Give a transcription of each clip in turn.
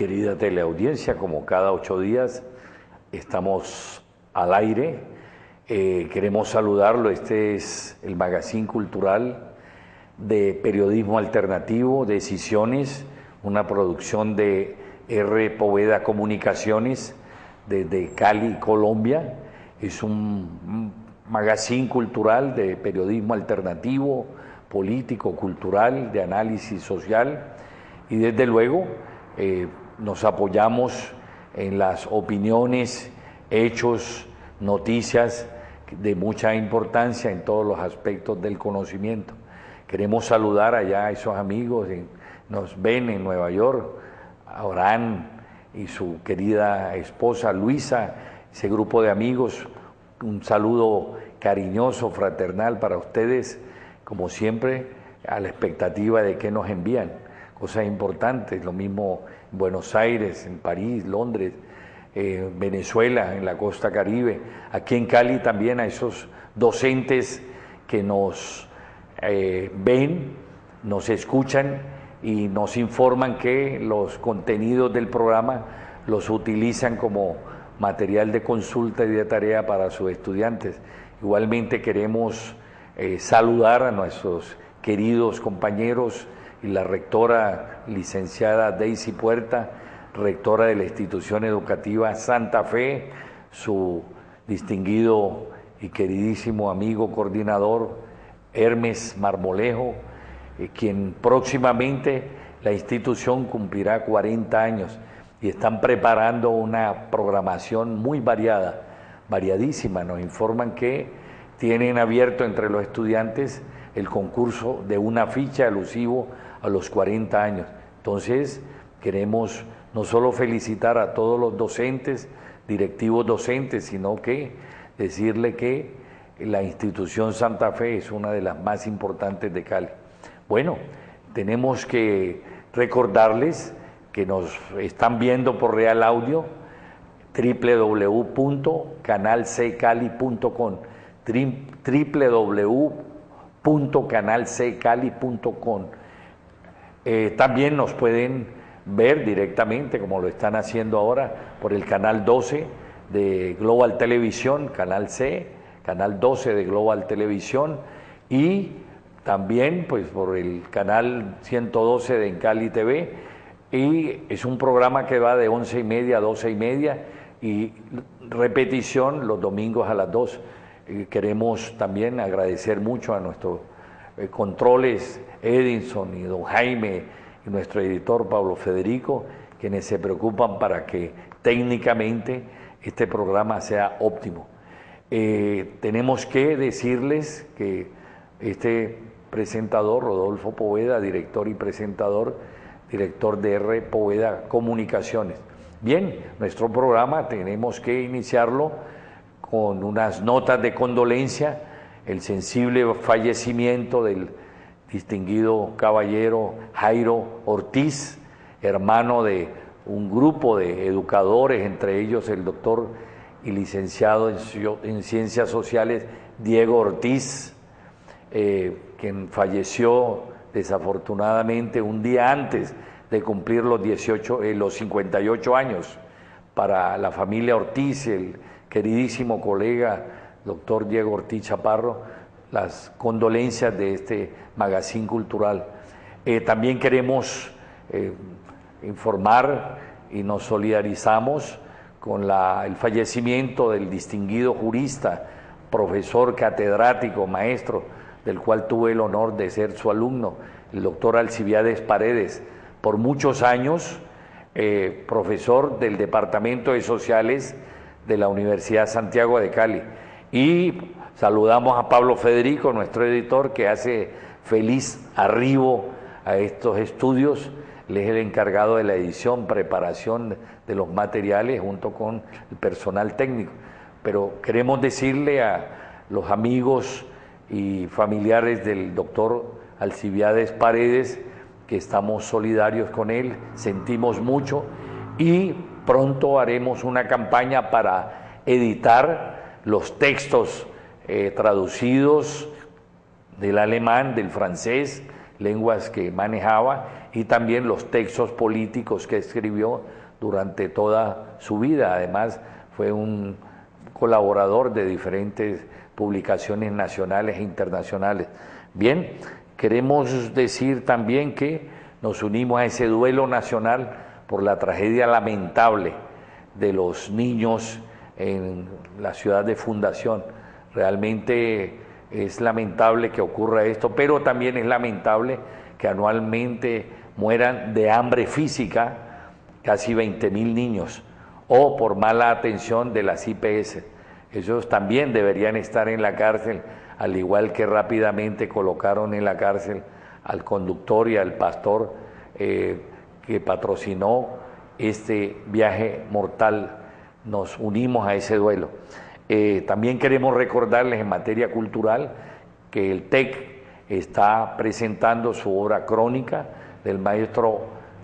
Querida teleaudiencia, como cada 8 días estamos al aire. Queremos saludarlo. Este es el magazine cultural de periodismo alternativo, Decisiones, una producción de R. Poveda Comunicaciones desde Cali, Colombia. Es un magazine cultural de periodismo alternativo, político, cultural, de análisis social, y desde luego nos apoyamos en las opiniones, hechos, noticias de mucha importancia en todos los aspectos del conocimiento. Queremos saludar allá a esos amigos que nos ven en Nueva York, a Abraham y su querida esposa Luisa, ese grupo de amigos. Un saludo cariñoso, fraternal para ustedes, como siempre, a la expectativa de que nos envían cosas importantes. Lo mismo en Buenos Aires, en París, Londres, Venezuela, en la costa Caribe, aquí en Cali también, a esos docentes que nos ven, nos escuchan y nos informan que los contenidos del programa los utilizan como material de consulta y de tarea para sus estudiantes. Igualmente queremos saludar a nuestros queridos compañeros y la rectora licenciada Daisy Puerta, rectora de la institución educativa Santa Fe, su distinguido y queridísimo amigo coordinador Hermes Marmolejo, quien próximamente la institución cumplirá 40 años y están preparando una programación muy variada, variadísima. Nos informan que tienen abierto entre los estudiantes el concurso de una ficha alusivo a los 40 años. Entonces, queremos no solo felicitar a todos los docentes, directivos docentes, sino que decirle que la institución Santa Fe es una de las más importantes de Cali. Bueno, tenemos que recordarles que nos están viendo por Real Audio, www.canalccali.com, www.canalccali.com. También nos pueden ver directamente, como lo están haciendo ahora, por el canal 12 de Global Televisión, canal C, canal 12 de Global Televisión, y también pues por el canal 112 de Cali TV, y es un programa que va de 11:30 a 12:30 y repetición los domingos a las 2. Queremos también agradecer mucho a nuestros controles Edinson y don Jaime y nuestro editor Pablo Federico, quienes se preocupan para que técnicamente este programa sea óptimo. Tenemos que decirles que este presentador, Rodolfo Poveda, director y presentador, director de R. Poveda Comunicaciones. Bien, nuestro programa tenemos que iniciarlo con unas notas de condolencia, el sensible fallecimiento del distinguido caballero Jairo Ortiz, hermano de un grupo de educadores, entre ellos el doctor y licenciado en Ciencias Sociales Diego Ortiz, quien falleció desafortunadamente un día antes de cumplir los 58 años. Para la familia Ortiz, el queridísimo colega doctor Diego Ortiz Chaparro, las condolencias de este magazine cultural. También queremos informar y nos solidarizamos con el fallecimiento del distinguido jurista, profesor catedrático, maestro, del cual tuve el honor de ser su alumno, el doctor Alcibiades Paredes, por muchos años profesor del Departamento de Sociales de la Universidad Santiago de Cali. Y saludamos a Pablo Federico, nuestro editor, que hace feliz arribo a estos estudios. Él es el encargado de la edición, preparación de los materiales junto con el personal técnico. Pero queremos decirle a los amigos y familiares del doctor Alcibiades Paredes que estamos solidarios con él, sentimos mucho y pronto haremos una campaña para editar los textos traducidos del alemán, del francés, lenguas que manejaba y también los textos políticos que escribió durante toda su vida. Además, fue un colaborador de diferentes publicaciones nacionales e internacionales. Bien, queremos decir también que nos unimos a ese duelo nacional por la tragedia lamentable de los niños en la ciudad de Fundación. Realmente es lamentable que ocurra esto, pero también es lamentable que anualmente mueran de hambre física casi 20.000 niños o por mala atención de las IPS. Ellos también deberían estar en la cárcel, al igual que rápidamente colocaron en la cárcel al conductor y al pastor que patrocinó este viaje mortal. Nos unimos a ese duelo. También queremos recordarles en materia cultural que el TEC está presentando su obra crónica del maestro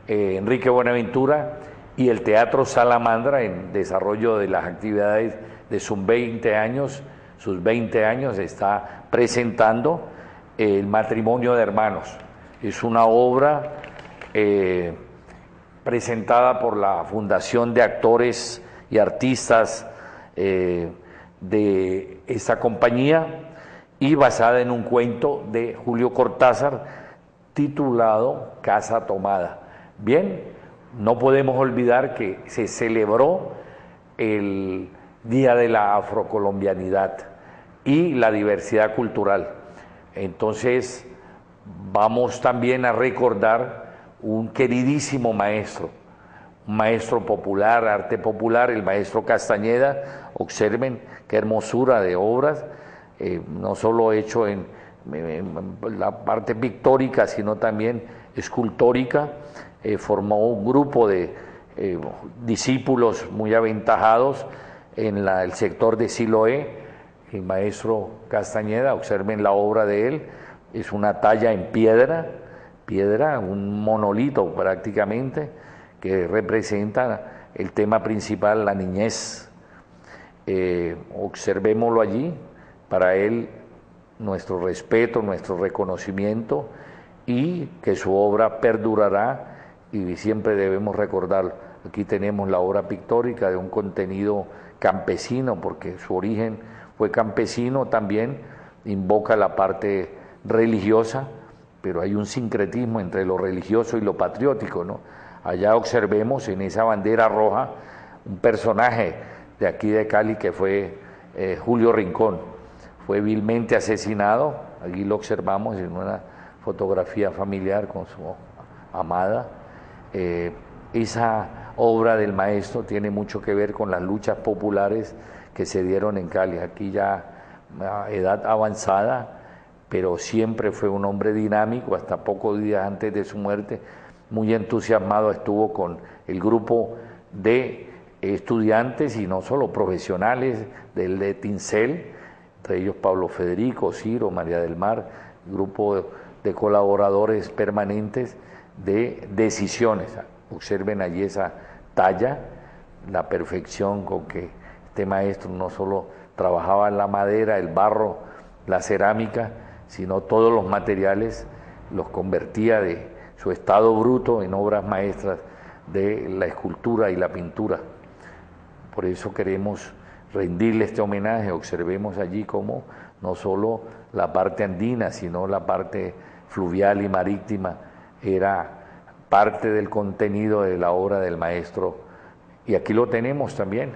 Enrique Buenaventura y el Teatro Salamandra en desarrollo de las actividades de sus 20 años, está presentando El matrimonio de hermanos. Es una obra presentada por la Fundación de Actores y Artistas de esta compañía y basada en un cuento de Julio Cortázar titulado Casa Tomada. Bien, no podemos olvidar que se celebró el Día de la Afrocolombianidad y la diversidad cultural. Entonces, vamos también a recordar un queridísimo maestro, un maestro popular, arte popular, el maestro Castañeda. Observen qué hermosura de obras, no solo hecho en la parte pictórica, sino también escultórica. Formó un grupo de discípulos muy aventajados en el sector de Siloé. El maestro Castañeda, observen la obra de él, es una talla en piedra, un monolito prácticamente, que representa el tema principal, la niñez. Observémoslo allí, para él nuestro respeto, nuestro reconocimiento, y que su obra perdurará y siempre debemos recordarlo. Aquí tenemos la obra pictórica de un contenido campesino, porque su origen fue campesino, también invoca la parte religiosa, pero hay un sincretismo entre lo religioso y lo patriótico, ¿no? Allá observemos en esa bandera roja un personaje de aquí de Cali que fue Julio Rincón. Fue vilmente asesinado, allí lo observamos en una fotografía familiar con su amada. Esa obra del maestro tiene mucho que ver con las luchas populares que se dieron en Cali. Aquí ya a edad avanzada, pero siempre fue un hombre dinámico. Hasta pocos días antes de su muerte, muy entusiasmado estuvo con el grupo de estudiantes y no solo profesionales del de Tincel, entre ellos Pablo Federico, Ciro, María del Mar, grupo de colaboradores permanentes de Decisiones. Observen allí esa talla, la perfección con que este maestro no solo trabajaba la madera, el barro, la cerámica, sino todos los materiales los convertía de su estado bruto en obras maestras de la escultura y la pintura. Por eso queremos rendirle este homenaje. Observemos allí cómo no solo la parte andina, sino la parte fluvial y marítima era parte del contenido de la obra del maestro. Y aquí lo tenemos también,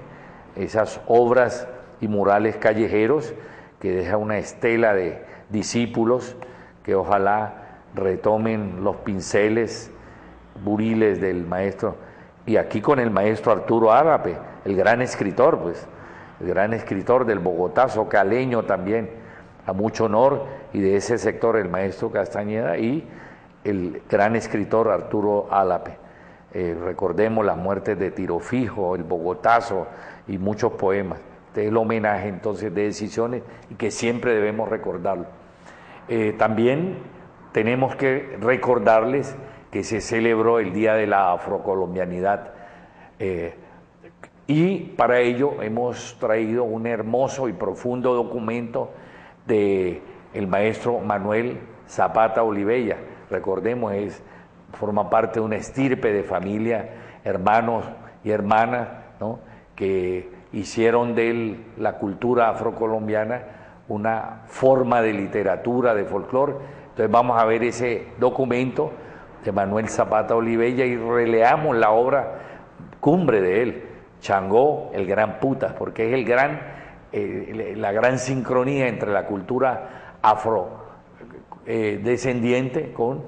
esas obras y murales callejeros que deja una estela de discípulos que ojalá retomen los pinceles buriles del maestro. Y aquí con el maestro Arturo Álape, el gran escritor, pues, el gran escritor del Bogotazo, caleño también, a mucho honor, y de ese sector el maestro Castañeda y el gran escritor Arturo Álape. Recordemos las muertes de Tiro Fijo, el Bogotazo y muchos poemas. Este es el homenaje entonces de Decisiones y que siempre debemos recordarlo. También tenemos que recordarles que se celebró el Día de la Afrocolombianidad y para ello hemos traído un hermoso y profundo documento de el maestro Manuel Zapata Olivella. recordemos, forma parte de una estirpe de familia, hermanos y hermanas, ¿no?, que hicieron de él la cultura afrocolombiana una forma de literatura, de folclore. Entonces vamos a ver ese documento de Manuel Zapata Olivella y releamos la obra cumbre de él, Changó, el gran putas, porque es la gran sincronía entre la cultura afrodescendiente con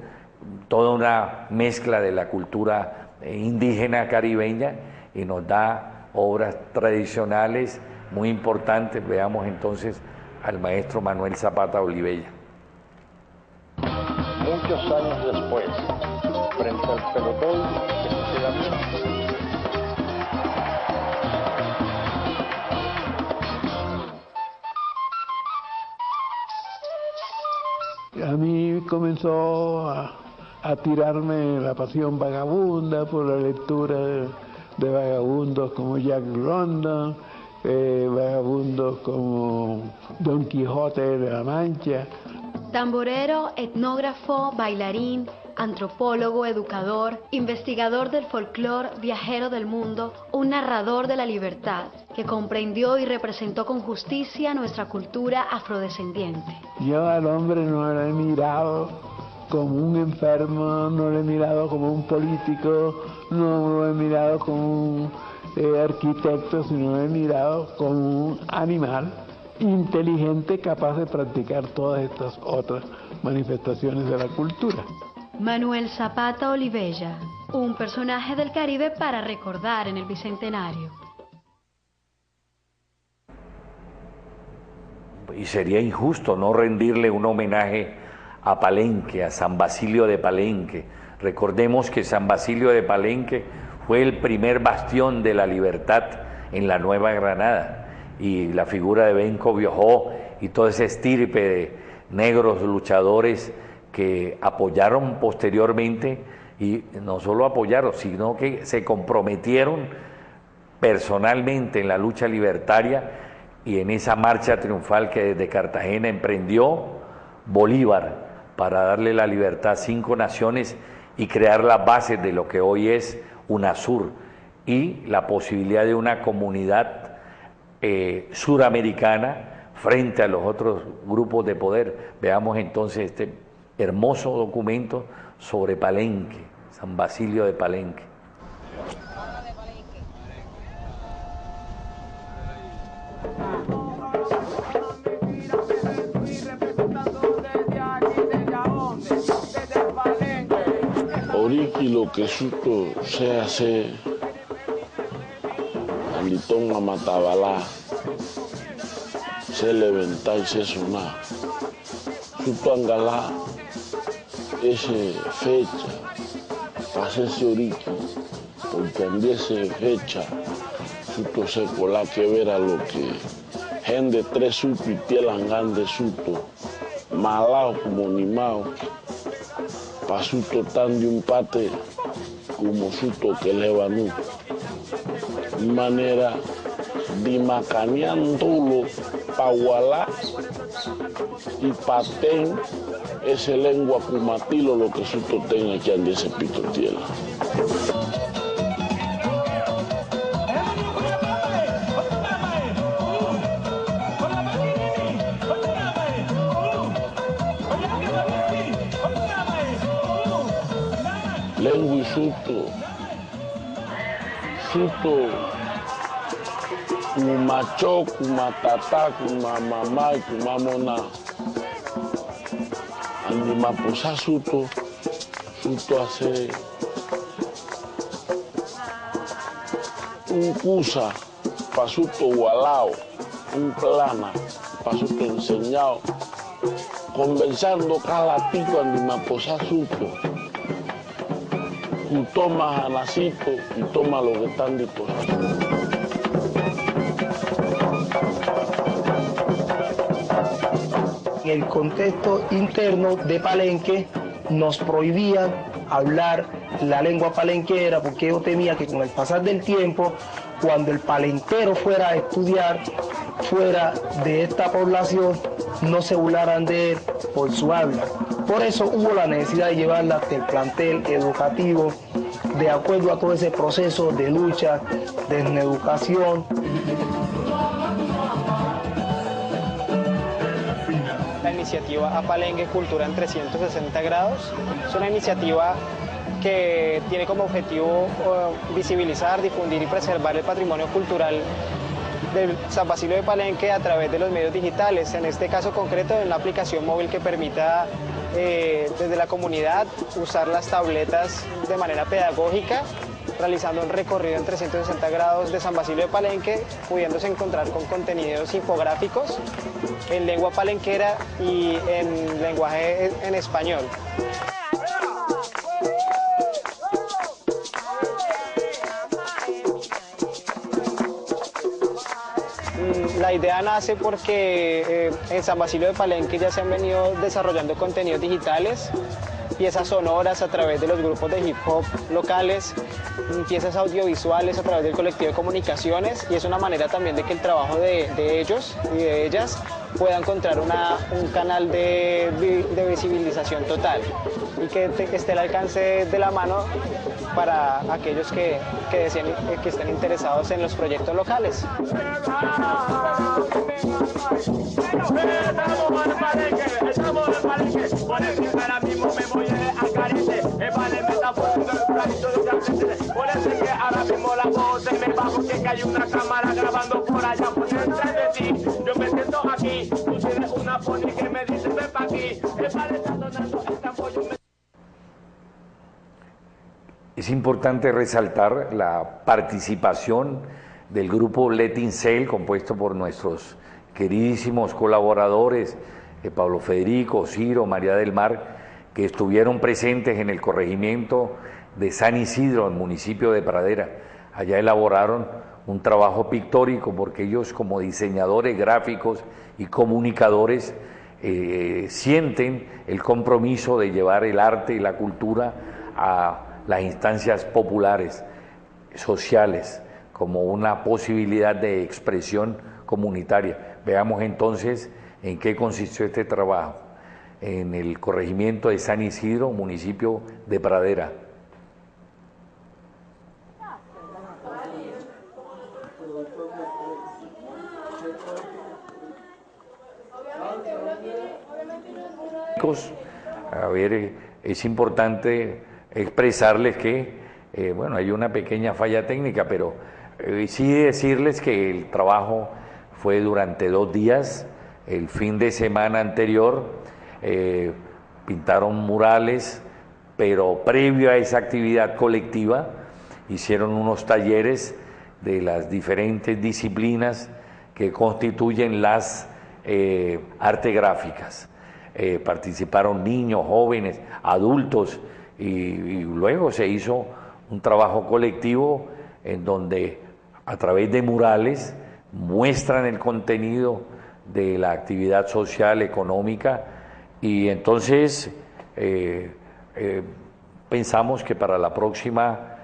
toda una mezcla de la cultura indígena caribeña y nos da obras tradicionales muy importantes. Veamos entonces al maestro Manuel Zapata Olivella. Muchos años después, frente al pelotón de fusilamiento, a mí comenzó a tirarme la pasión vagabunda por la lectura de vagabundos como Jack London, vagabundos como Don Quijote de la Mancha. Tamborero, etnógrafo, bailarín, antropólogo, educador, investigador del folclore, viajero del mundo, un narrador de la libertad, que comprendió y representó con justicia nuestra cultura afrodescendiente. Yo al hombre no lo he mirado como un enfermo, no lo he mirado como un político, no lo he mirado como un arquitecto, sino lo he mirado como un animal inteligente capaz de practicar todas estas otras manifestaciones de la cultura. Manuel Zapata Olivella, un personaje del Caribe para recordar en el Bicentenario. Y sería injusto no rendirle un homenaje a Palenque, a San Basilio de Palenque. Recordemos que San Basilio de Palenque fue el primer bastión de la libertad en la Nueva Granada, y la figura de Benco Biojó y toda esa estirpe de negros luchadores que apoyaron posteriormente, y no solo apoyaron, sino que se comprometieron personalmente en la lucha libertaria y en esa marcha triunfal que desde Cartagena emprendió Bolívar para darle la libertad a 5 naciones y crear las bases de lo que hoy es UNASUR y la posibilidad de una comunidad suramericana frente a los otros grupos de poder. Veamos entonces este hermoso documento sobre Palenque, San Basilio de Palenque. Oriki lo que suto se hace Anditón a Matabalá, se levanta y se sona. Suto Angalá, ese fecha, pase ese Oriki, porque andiese fecha, suto se cola que ver a lo que gente 3 suto y pielangán de suto, malao como animao, pa suto tan de un pate como suto que levanú. De manera de macaneándolo pagualá y patén ese lengua cumatilo lo que suto tenga que ande ese pitotiela. Lengua y suto kumacho, kumatata, kumamamá, kumamona. Andi maposa suto hace un cusa pa suto gualao, un plana pa suto enseñado, conversando cada tico andi maposa suto. Tú tomas a Nacito y toma lo que están dispuestos. En el contexto interno de Palenque nos prohibían hablar la lengua palenquera porque yo temía que con el pasar del tiempo, cuando el palenquero fuera a estudiar fuera de esta población, no se burlaran de él por su habla. Por eso hubo la necesidad de llevarla hasta el plantel educativo, de acuerdo a todo ese proceso de lucha, de educación. La iniciativa Apalenque Cultura en 360 grados es una iniciativa que tiene como objetivo visibilizar, difundir y preservar el patrimonio cultural del San Basilio de Palenque a través de los medios digitales, en este caso concreto en una aplicación móvil que permita desde la comunidad usar las tabletas de manera pedagógica, realizando un recorrido en 360 grados de San Basilio de Palenque, pudiéndose encontrar con contenidos infográficos en lengua palenquera y en lenguaje en español. La idea nace porque en San Basilio de Palenque ya se han venido desarrollando contenidos digitales, piezas sonoras a través de los grupos de hip hop locales, piezas audiovisuales a través del colectivo de comunicaciones, y es una manera también de que el trabajo de ellos y de ellas pueda encontrar un canal de visibilización total y que esté al alcance de la mano para aquellos que estén interesados en los proyectos locales. Es importante resaltar la participación del grupo Letincel, compuesto por nuestros queridísimos colaboradores, Pablo Federico, Ciro, María del Mar, que estuvieron presentes en el corregimiento de San Isidro, el municipio de Pradera. Allá elaboraron un trabajo pictórico, porque ellos, como diseñadores gráficos y comunicadores, sienten el compromiso de llevar el arte y la cultura a las instancias populares, sociales, como una posibilidad de expresión comunitaria. Veamos entonces en qué consistió este trabajo en el corregimiento de San Isidro, municipio de Pradera. A ver, es importante expresarles que, bueno, hay una pequeña falla técnica, pero sí decirles que el trabajo fue durante 2 días. El fin de semana anterior pintaron murales, pero previo a esa actividad colectiva hicieron unos talleres de las diferentes disciplinas que constituyen las artes gráficas. Participaron niños, jóvenes, adultos, y luego se hizo un trabajo colectivo en donde a través de murales muestran el contenido de la actividad social, económica, y entonces pensamos que para la próxima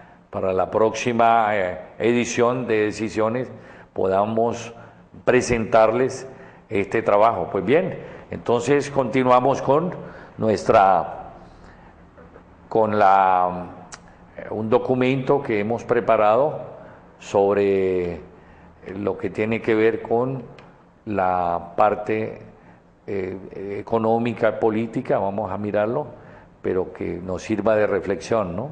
edición de Decisiones podamos presentarles este trabajo. Pues bien, entonces continuamos con un documento que hemos preparado sobre lo que tiene que ver con la parte económica, política. Vamos a mirarlo, pero que nos sirva de reflexión, ¿no?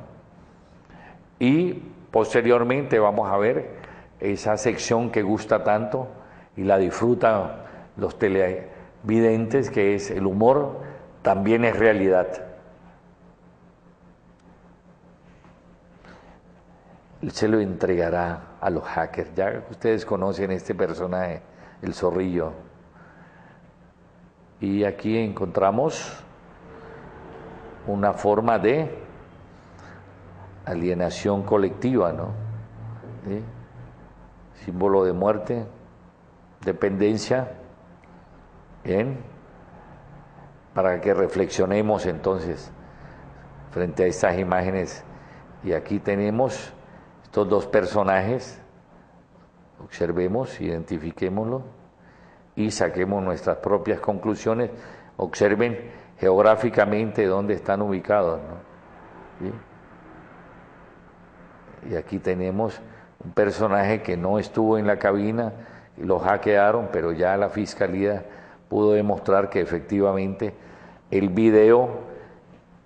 Y posteriormente vamos a ver esa sección que gusta tanto y la disfrutan los televidentes, que es el humor también es realidad. Él se lo entregará a los hackers. Ya ustedes conocen este personaje, el Zorrillo. Y aquí encontramos una forma de alienación colectiva, ¿no? ¿Sí? Símbolo de muerte, dependencia. Bien, para que reflexionemos entonces frente a estas imágenes. Y aquí tenemos estos 2 personajes. Observemos, identifiquémoslo y saquemos nuestras propias conclusiones. Observen geográficamente dónde están ubicados, ¿no? ¿Sí? Y aquí tenemos un personaje que no estuvo en la cabina y lo hackearon, pero ya la fiscalía pudo demostrar que efectivamente el video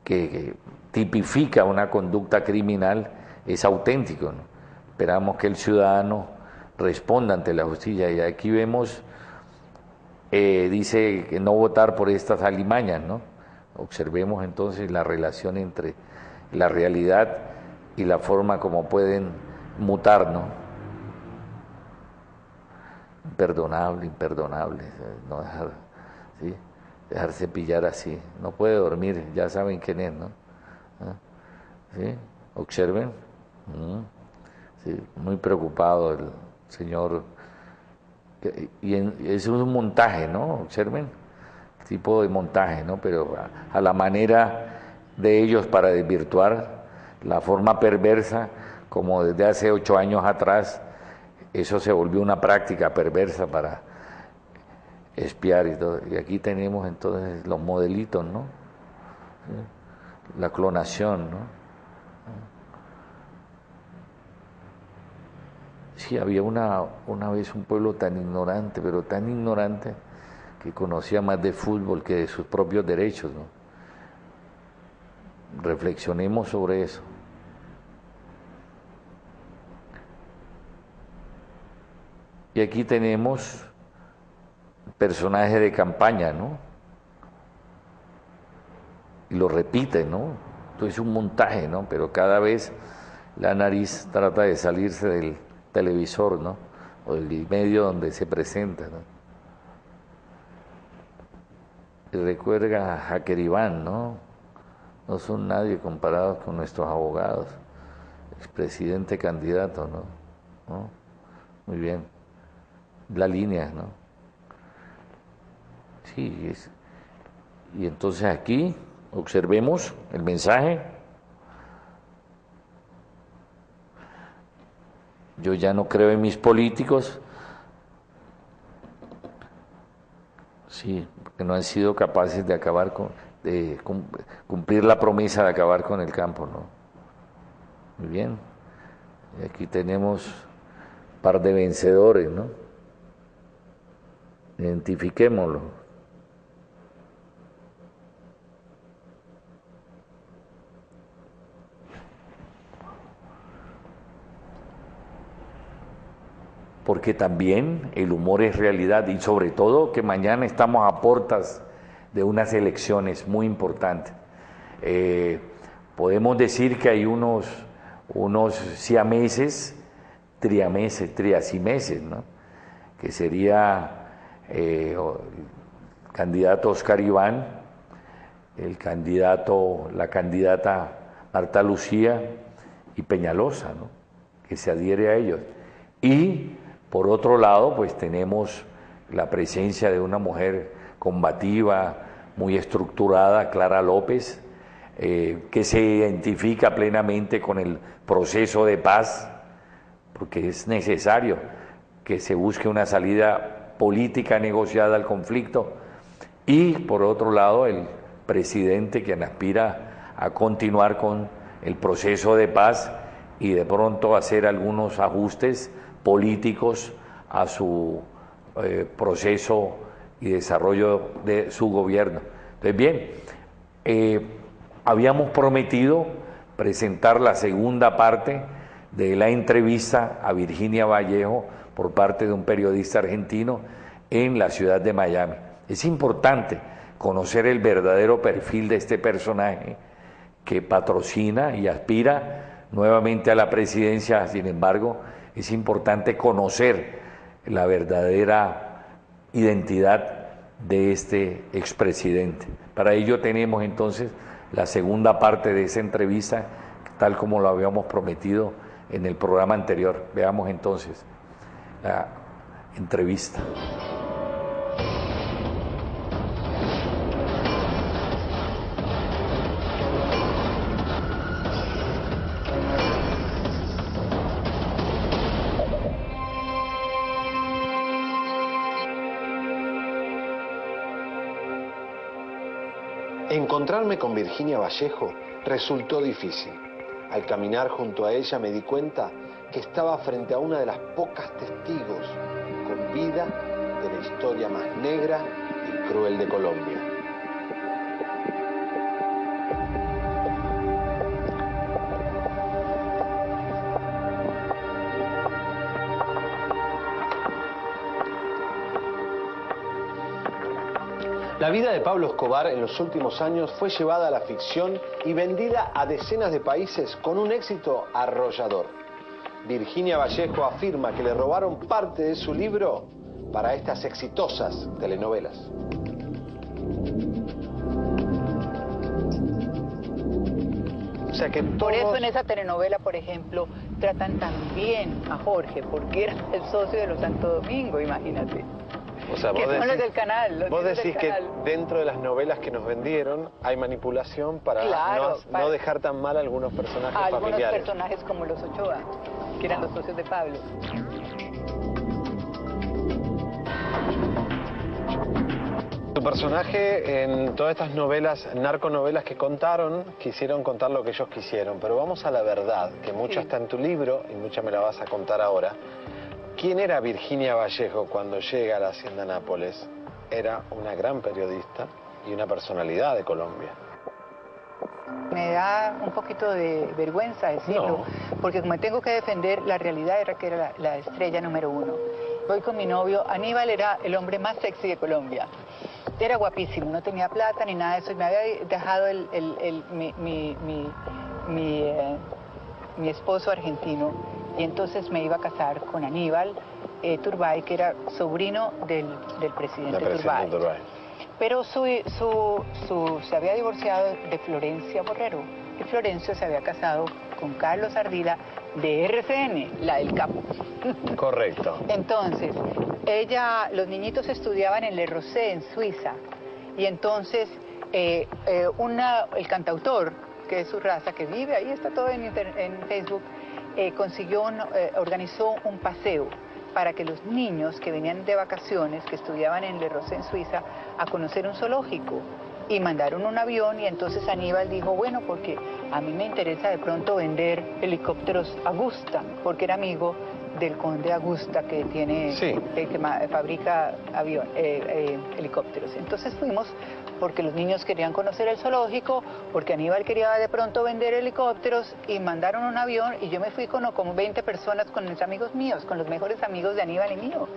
que tipifica una conducta criminal es auténtico, ¿no? Esperamos que el ciudadano responda ante la justicia. Y aquí vemos, dice que no votar por estas alimañas, ¿no? Observemos entonces la relación entre la realidad y la forma como pueden mutar, ¿no? Imperdonable, no dejar, ¿sí? Dejarse pillar así, no puede dormir, ya saben quién es, ¿no? ¿Sí? Observen, sí, muy preocupado el señor, y es un montaje, ¿no? Observen, tipo de montaje, ¿no? Pero a la manera de ellos para desvirtuar la forma perversa, como desde hace 8 años atrás, eso se volvió una práctica perversa para espiar y todo. Y aquí tenemos entonces los modelitos, ¿no? ¿Sí? La clonación, ¿no? Sí, había una vez un pueblo tan ignorante, pero tan ignorante, que conocía más de fútbol que de sus propios derechos, ¿no? Reflexionemos sobre eso. Y aquí tenemos personaje de campaña, ¿no? Y lo repite, ¿no? Esto es un montaje, ¿no? Pero cada vez la nariz trata de salirse del televisor, ¿no? O del medio donde se presenta, ¿no? Y recuerda a Hacker Iván, ¿no? No son nadie comparados con nuestros abogados. Expresidente candidato, ¿no? Muy bien. La línea, ¿no? Sí, y entonces aquí observemos el mensaje. Yo ya no creo en mis políticos, sí, porque no han sido capaces de acabar de cumplir la promesa de acabar con el campo, ¿no? Muy bien. Y aquí tenemos un par de vencedores, ¿no? Identifiquémoslo. Porque también el humor es realidad, y sobre todo que mañana estamos a puertas de unas elecciones muy importantes. Podemos decir que hay unos siameses, triasimeses, ¿no? Que sería el candidato Oscar Iván, la candidata Marta Lucía y Peñalosa, ¿no? Que se adhiere a ellos. Y por otro lado, pues tenemos la presencia de una mujer combativa, muy estructurada, Clara López, que se identifica plenamente con el proceso de paz, porque es necesario que se busque una salida política negociada al conflicto, y por otro lado el presidente, quien aspira a continuar con el proceso de paz y de pronto hacer algunos ajustes políticos a su proceso y desarrollo de su gobierno. Entonces, bien, habíamos prometido presentar la segunda parte de la entrevista a Virginia Vallejo por parte de un periodista argentino en la ciudad de Miami. Es importante conocer el verdadero perfil de este personaje que patrocina y aspira nuevamente a la presidencia. Sin embargo, es importante conocer la verdadera identidad de este expresidente. Para ello tenemos entonces la segunda parte de esa entrevista, tal como lo habíamos prometido en el programa anterior. Veamos entonces la entrevista. Encontrarme con Virginia Vallejo resultó difícil. Al caminar junto a ella me di cuenta que estaba frente a una de las pocas testigos con vida de la historia más negra y cruel de Colombia. La vida de Pablo Escobar en los últimos años fue llevada a la ficción y vendida a decenas de países con un éxito arrollador. Virginia Vallejo afirma que le robaron parte de su libro para estas exitosas telenovelas. O sea que por eso en esa telenovela, por ejemplo, tratan tan bien a Jorge, porque era el socio de los Santo Domingo, imagínate. O sea, que son los del canal. Vos decís que dentro de las novelas que nos vendieron hay manipulación para, no dejar tan mal a algunos personajes familiares. Algunos personajes como los Ochoa, que eran los socios de Pablo. Tu personaje en todas estas novelas, narconovelas que contaron, quisieron contar lo que ellos quisieron, pero vamos a la verdad, que mucha está en tu libro y mucha me la vas a contar ahora. ¿Quién era Virginia Vallejo cuando llega a la Hacienda Nápoles? Era una gran periodista y una personalidad de Colombia. Me da un poquito de vergüenza decirlo, porque como tengo que defender, la realidad era que era la estrella número 1. Voy con mi novio, Aníbal era el hombre más sexy de Colombia. Era guapísimo, no tenía plata ni nada de eso, y me había dejado mi esposo argentino, y entonces me iba a casar con Aníbal Turbay, que era sobrino del presidente Turbay. Pero se había divorciado de Florencia Borrero, y Florencio se había casado con Carlos Ardila de RCN, la del Capo. Correcto. Entonces, los niñitos estudiaban en Le Rosé, en Suiza, y entonces el cantautor, que es su raza, que vive ahí, está todo en Facebook, organizó un paseo para que los niños que venían de vacaciones, que estudiaban en Le Rosé, en Suiza, a conocer un zoológico. Y mandaron un avión, y entonces Aníbal dijo, bueno, porque a mí me interesa de pronto vender helicópteros Agusta, porque era amigo del conde Agusta, que tiene, que fabrica helicópteros. Entonces fuimos porque los niños querían conocer el zoológico, porque Aníbal quería de pronto vender helicópteros, y mandaron un avión, y yo me fui con como 20 personas, con mis amigos míos, con los mejores amigos de Aníbal y mío.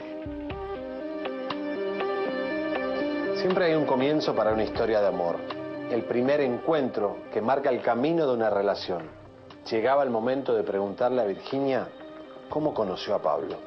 Siempre hay un comienzo para una historia de amor. El primer encuentro que marca el camino de una relación. Llegaba el momento de preguntarle a Virginia cómo conoció a Pablo.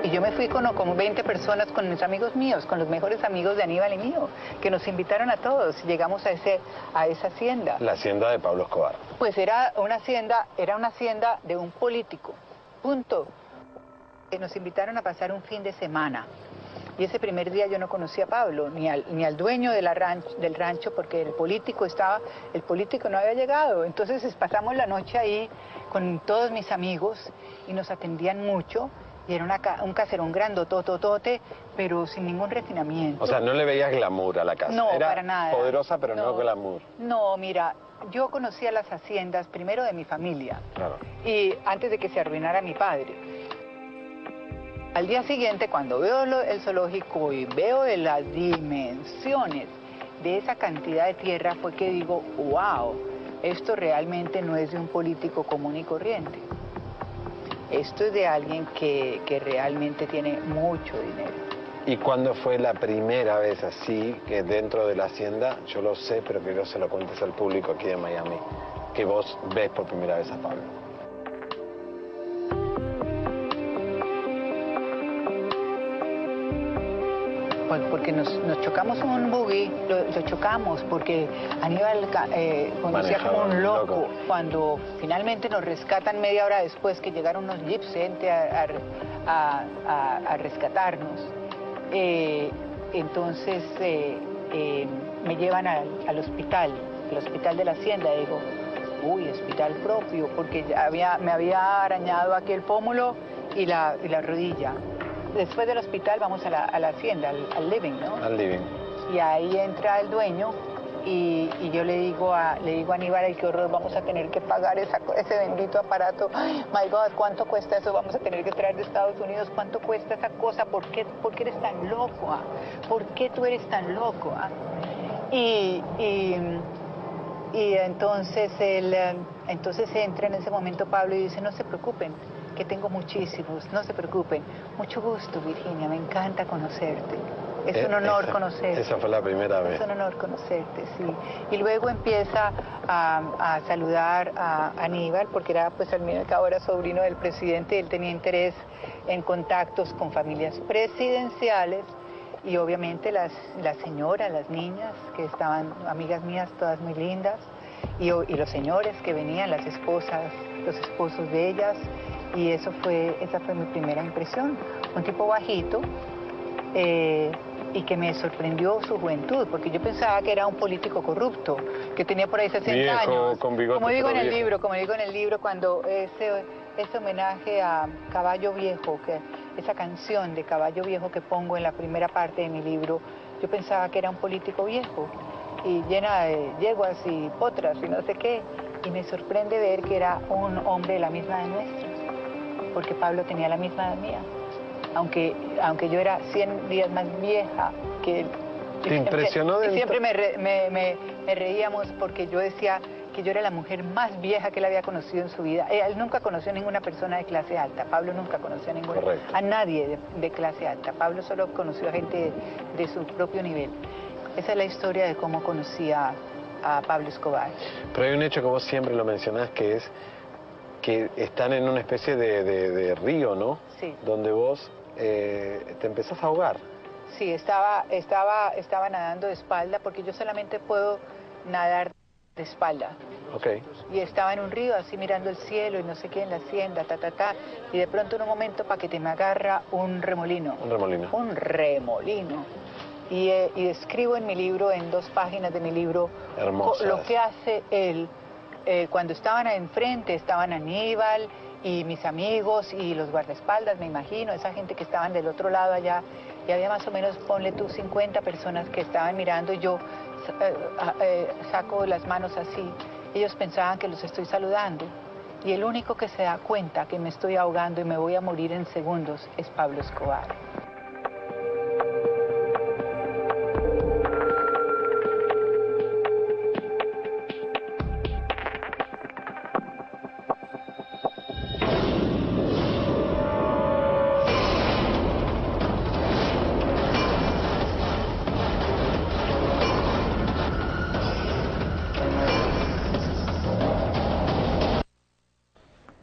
Y yo me fui con como 20 personas, con mis amigos míos, con los mejores amigos de Aníbal y mío, que nos invitaron a todos. Llegamos a esa hacienda. La hacienda de Pablo Escobar. Pues era una hacienda de un político, punto. Nos invitaron a pasar un fin de semana, y ese primer día yo no conocí a Pablo, ni al dueño del rancho, porque el político no había llegado. Entonces pasamos la noche ahí con todos mis amigos, y nos atendían mucho, y era un caserón grandototote, pero sin ningún refinamiento. O sea, no le veías glamour a la casa. No, era para nada. Poderosa, pero no glamour. No, mira, yo conocía las haciendas primero de mi familia, y antes de que se arruinara mi padre. Al día siguiente, cuando veo el zoológico y veo las dimensiones de esa cantidad de tierra, fue que digo, wow, esto realmente no es de un político común y corriente. Esto es de alguien que realmente tiene mucho dinero. ¿Y cuándo fue la primera vez así, que dentro de la hacienda, yo lo sé, pero que no se lo cuentes al público aquí de Miami, que vos ves por primera vez a Pablo? Porque nos chocamos en un buggy, lo chocamos porque Aníbal conducía como un loco. Cuando finalmente nos rescatan media hora después, que llegaron unos jeeps a rescatarnos, entonces me llevan al hospital de la hacienda. Digo, uy, hospital propio, porque me había arañado aquí el pómulo y la rodilla. después del hospital vamos a la hacienda, al living, ¿no? Al living. Y ahí entra el dueño y yo le digo a Aníbal, ay, qué horror, vamos a tener que pagar ese bendito aparato. Ay, my God, ¿cuánto cuesta eso? Vamos a tener que traer de Estados Unidos. ¿Cuánto cuesta esa cosa? ¿Por qué eres tan loco? Ah? ¿Por qué tú eres tan loco? Ah? Y entonces entonces entra en ese momento Pablo y dice, no se preocupen, que tengo muchísimos, no se preocupen. Mucho gusto, Virginia, me encanta conocerte. Es un honor conocerte. Esa fue la primera vez. Es un honor conocerte, sí. Y luego empieza a saludar a Aníbal, porque era, pues al fin y al cabo era sobrino del presidente, él tenía interés en contactos con familias presidenciales, y obviamente las señoras, las niñas, que estaban, amigas mías, todas muy lindas, y los señores que venían, las esposas, los esposos de ellas, y esa fue mi primera impresión. Un tipo bajito, y que me sorprendió su juventud, porque yo pensaba que era un político corrupto, que tenía por ahí 60 años. Con bigote, como digo en el viejo. libro, cuando ese homenaje a Caballo Viejo, esa canción de Caballo Viejo que pongo en la primera parte de mi libro, yo pensaba que era un político viejo, y llena de yeguas y potras y no sé qué, y me sorprende ver que era un hombre de la misma edad nuestra, porque Pablo tenía la misma edad mía. Aunque yo era 100 días más vieja que él. ¿Te impresionó? Y siempre me reíamos porque yo decía que yo era la mujer más vieja que él había conocido en su vida. Él nunca conoció a ninguna persona de clase alta. Pablo nunca conoció a nadie de clase alta. Pablo solo conoció a gente de su propio nivel. Esa es la historia de cómo conocí a Pablo Escobar. Pero hay un hecho que vos siempre lo mencionás, que es que están en una especie de río, ¿no? Sí. Donde vos te empezás a ahogar. Sí, estaba nadando de espalda, porque yo solamente puedo nadar de espalda. Okay. Y estaba en un río así mirando el cielo y no sé qué, en la hacienda, y de pronto en un momento paquete me agarra un remolino. Un remolino. Un remolino. Y describo en mi libro, en 2 páginas de mi libro, lo que hace él. Cuando estaban enfrente, estaban Aníbal y mis amigos y los guardaespaldas, me imagino, esa gente que estaban del otro lado allá, y había más o menos, ponle tú, 50 personas que estaban mirando, y yo saco las manos así. Ellos pensaban que los estoy saludando, y el único que se da cuenta que me estoy ahogando y me voy a morir en segundos es Pablo Escobar.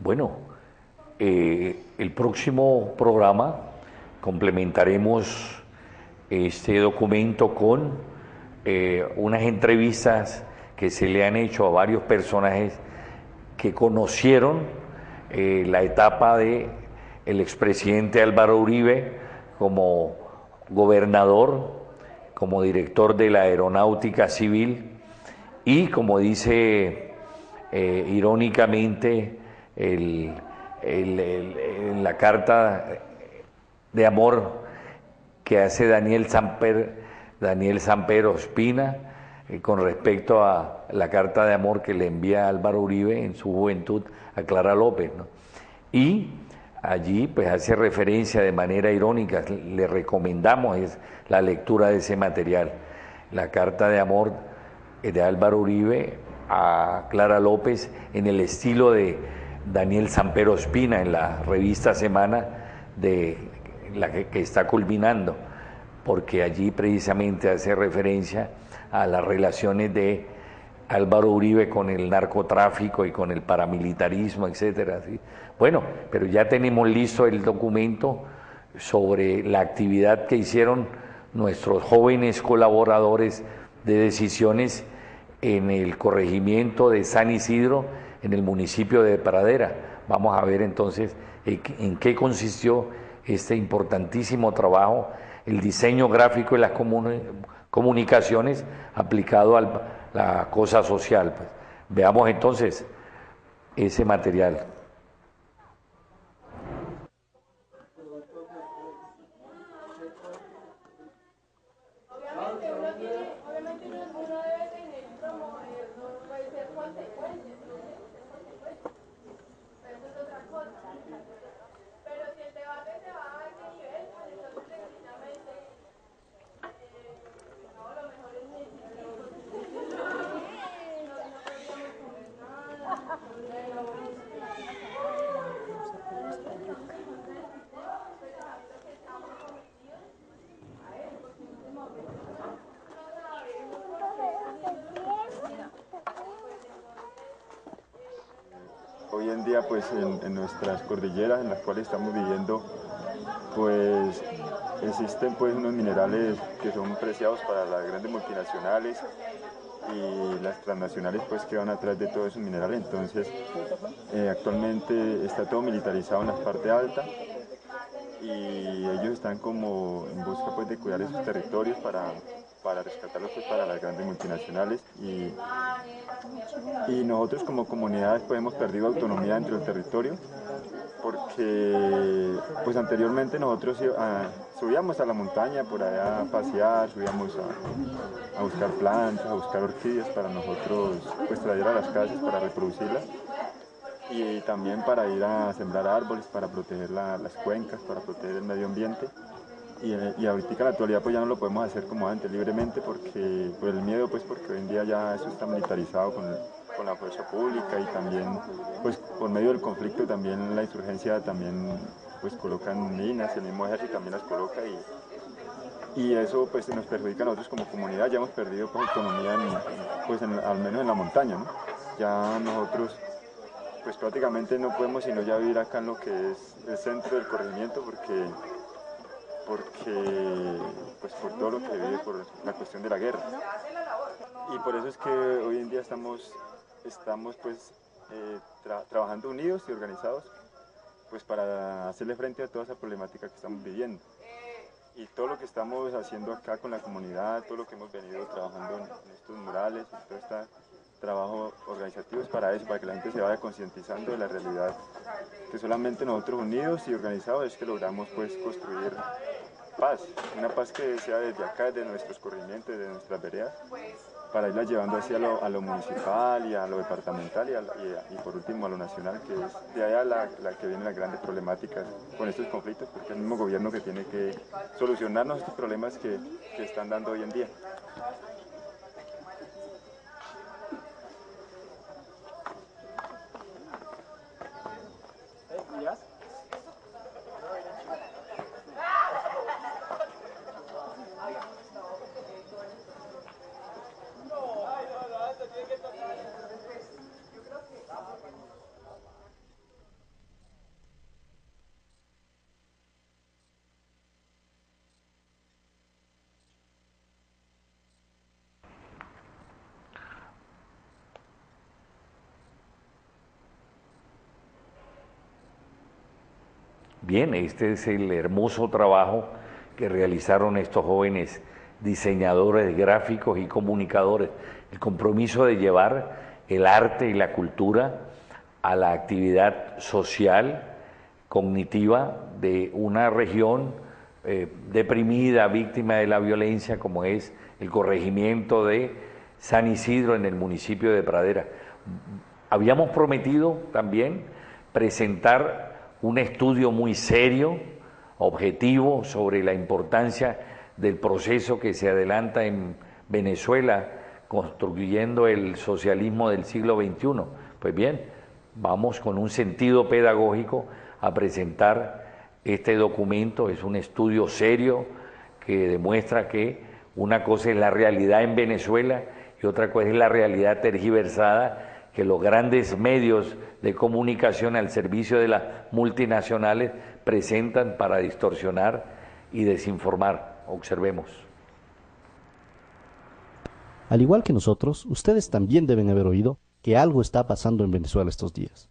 Bueno, el próximo programa complementaremos este documento con unas entrevistas que se le han hecho a varios personajes que conocieron la etapa de el expresidente Álvaro Uribe como gobernador, como director de la Aeronáutica Civil, y como dice irónicamente en la carta de amor que hace Daniel Samper Ospina con respecto a la carta de amor que le envía Álvaro Uribe en su juventud a Clara López, ¿no? Y allí pues hace referencia de manera irónica, le recomendamos la lectura de ese material, la carta de amor de Álvaro Uribe a Clara López en el estilo de Daniel Samper Ospina en la revista Semana de la que está culminando, porque allí precisamente hace referencia a las relaciones de Álvaro Uribe con el narcotráfico y con el paramilitarismo, etcétera, ¿sí? Bueno, pero ya tenemos listo el documento sobre la actividad que hicieron nuestros jóvenes colaboradores de Decisiones en el corregimiento de San Isidro, en el municipio de Pradera. Vamos a ver entonces en qué consistió este importantísimo trabajo, el diseño gráfico de las comunicaciones aplicado a la cosa social. Pues, veamos entonces ese material. Obviamente uno debe tener y promover, no puede ser consecuente, no debe ser consecuente. Eso es otra cosa. Pero si el debate se va a ese nivel, pues entonces precisamente no, lo mejor es necesitar. No podríamos comer nada, Hoy en día, pues en nuestras cordilleras en las cuales estamos viviendo, pues existen pues unos minerales que son preciados para las grandes multinacionales y las transnacionales pues que van atrás de todos esos minerales. Entonces actualmente está todo militarizado en la parte alta y ellos están como en busca pues de cuidar esos territorios para rescatarlos pues para las grandes multinacionales y nosotros como comunidades pues hemos perdido autonomía dentro del territorio porque pues anteriormente nosotros subíamos a la montaña por allá a pasear, subíamos a buscar plantas, a buscar orquídeas para nosotros pues traer a las casas para reproducirlas y también para ir a sembrar árboles, para proteger las cuencas, para proteger el medio ambiente. Y ahorita en la actualidad pues ya no lo podemos hacer como antes, libremente, por el miedo, pues porque hoy en día ya eso está militarizado con la fuerza pública y también pues por medio del conflicto también la insurgencia también pues colocan minas, el mismo ejército también las coloca y eso pues nos perjudica a nosotros como comunidad. Ya hemos perdido pues autonomía al menos en la montaña, ¿no? Ya nosotros pues prácticamente no podemos sino ya vivir acá en lo que es el centro del corregimiento porque pues por todo lo que vive, por la cuestión de la guerra. Y por eso es que hoy en día estamos pues trabajando unidos y organizados pues para hacerle frente a toda esa problemática que estamos viviendo. Y todo lo que estamos haciendo acá con la comunidad, todo lo que hemos venido trabajando en estos murales, en todo este trabajo organizativo es para eso, para que la gente se vaya concientizando de la realidad, que solamente nosotros unidos y organizados es que logramos pues construir paz, una paz que sea desde acá, desde nuestros corregimientos, desde nuestras veredas, para irla llevando hacia a lo municipal y a lo departamental y por último a lo nacional, que es de allá la que vienen las grandes problemáticas con estos conflictos, porque es el mismo gobierno que tiene que solucionarnos estos problemas que están dando hoy en día. Bien, este es el hermoso trabajo que realizaron estos jóvenes diseñadores gráficos y comunicadores, el compromiso de llevar el arte y la cultura a la actividad social, cognitiva de una región deprimida, víctima de la violencia, como es el corregimiento de San Isidro en el municipio de Pradera. Habíamos prometido también presentar un estudio muy serio, objetivo, sobre la importancia del proceso que se adelanta en Venezuela, construyendo el socialismo del siglo XXI. Pues bien, vamos con un sentido pedagógico a presentar este documento. Es un estudio serio que demuestra que una cosa es la realidad en Venezuela y otra cosa es la realidad tergiversada que los grandes medios de comunicación al servicio de las multinacionales presentan para distorsionar y desinformar. Observemos. Al igual que nosotros, ustedes también deben haber oído que algo está pasando en Venezuela estos días.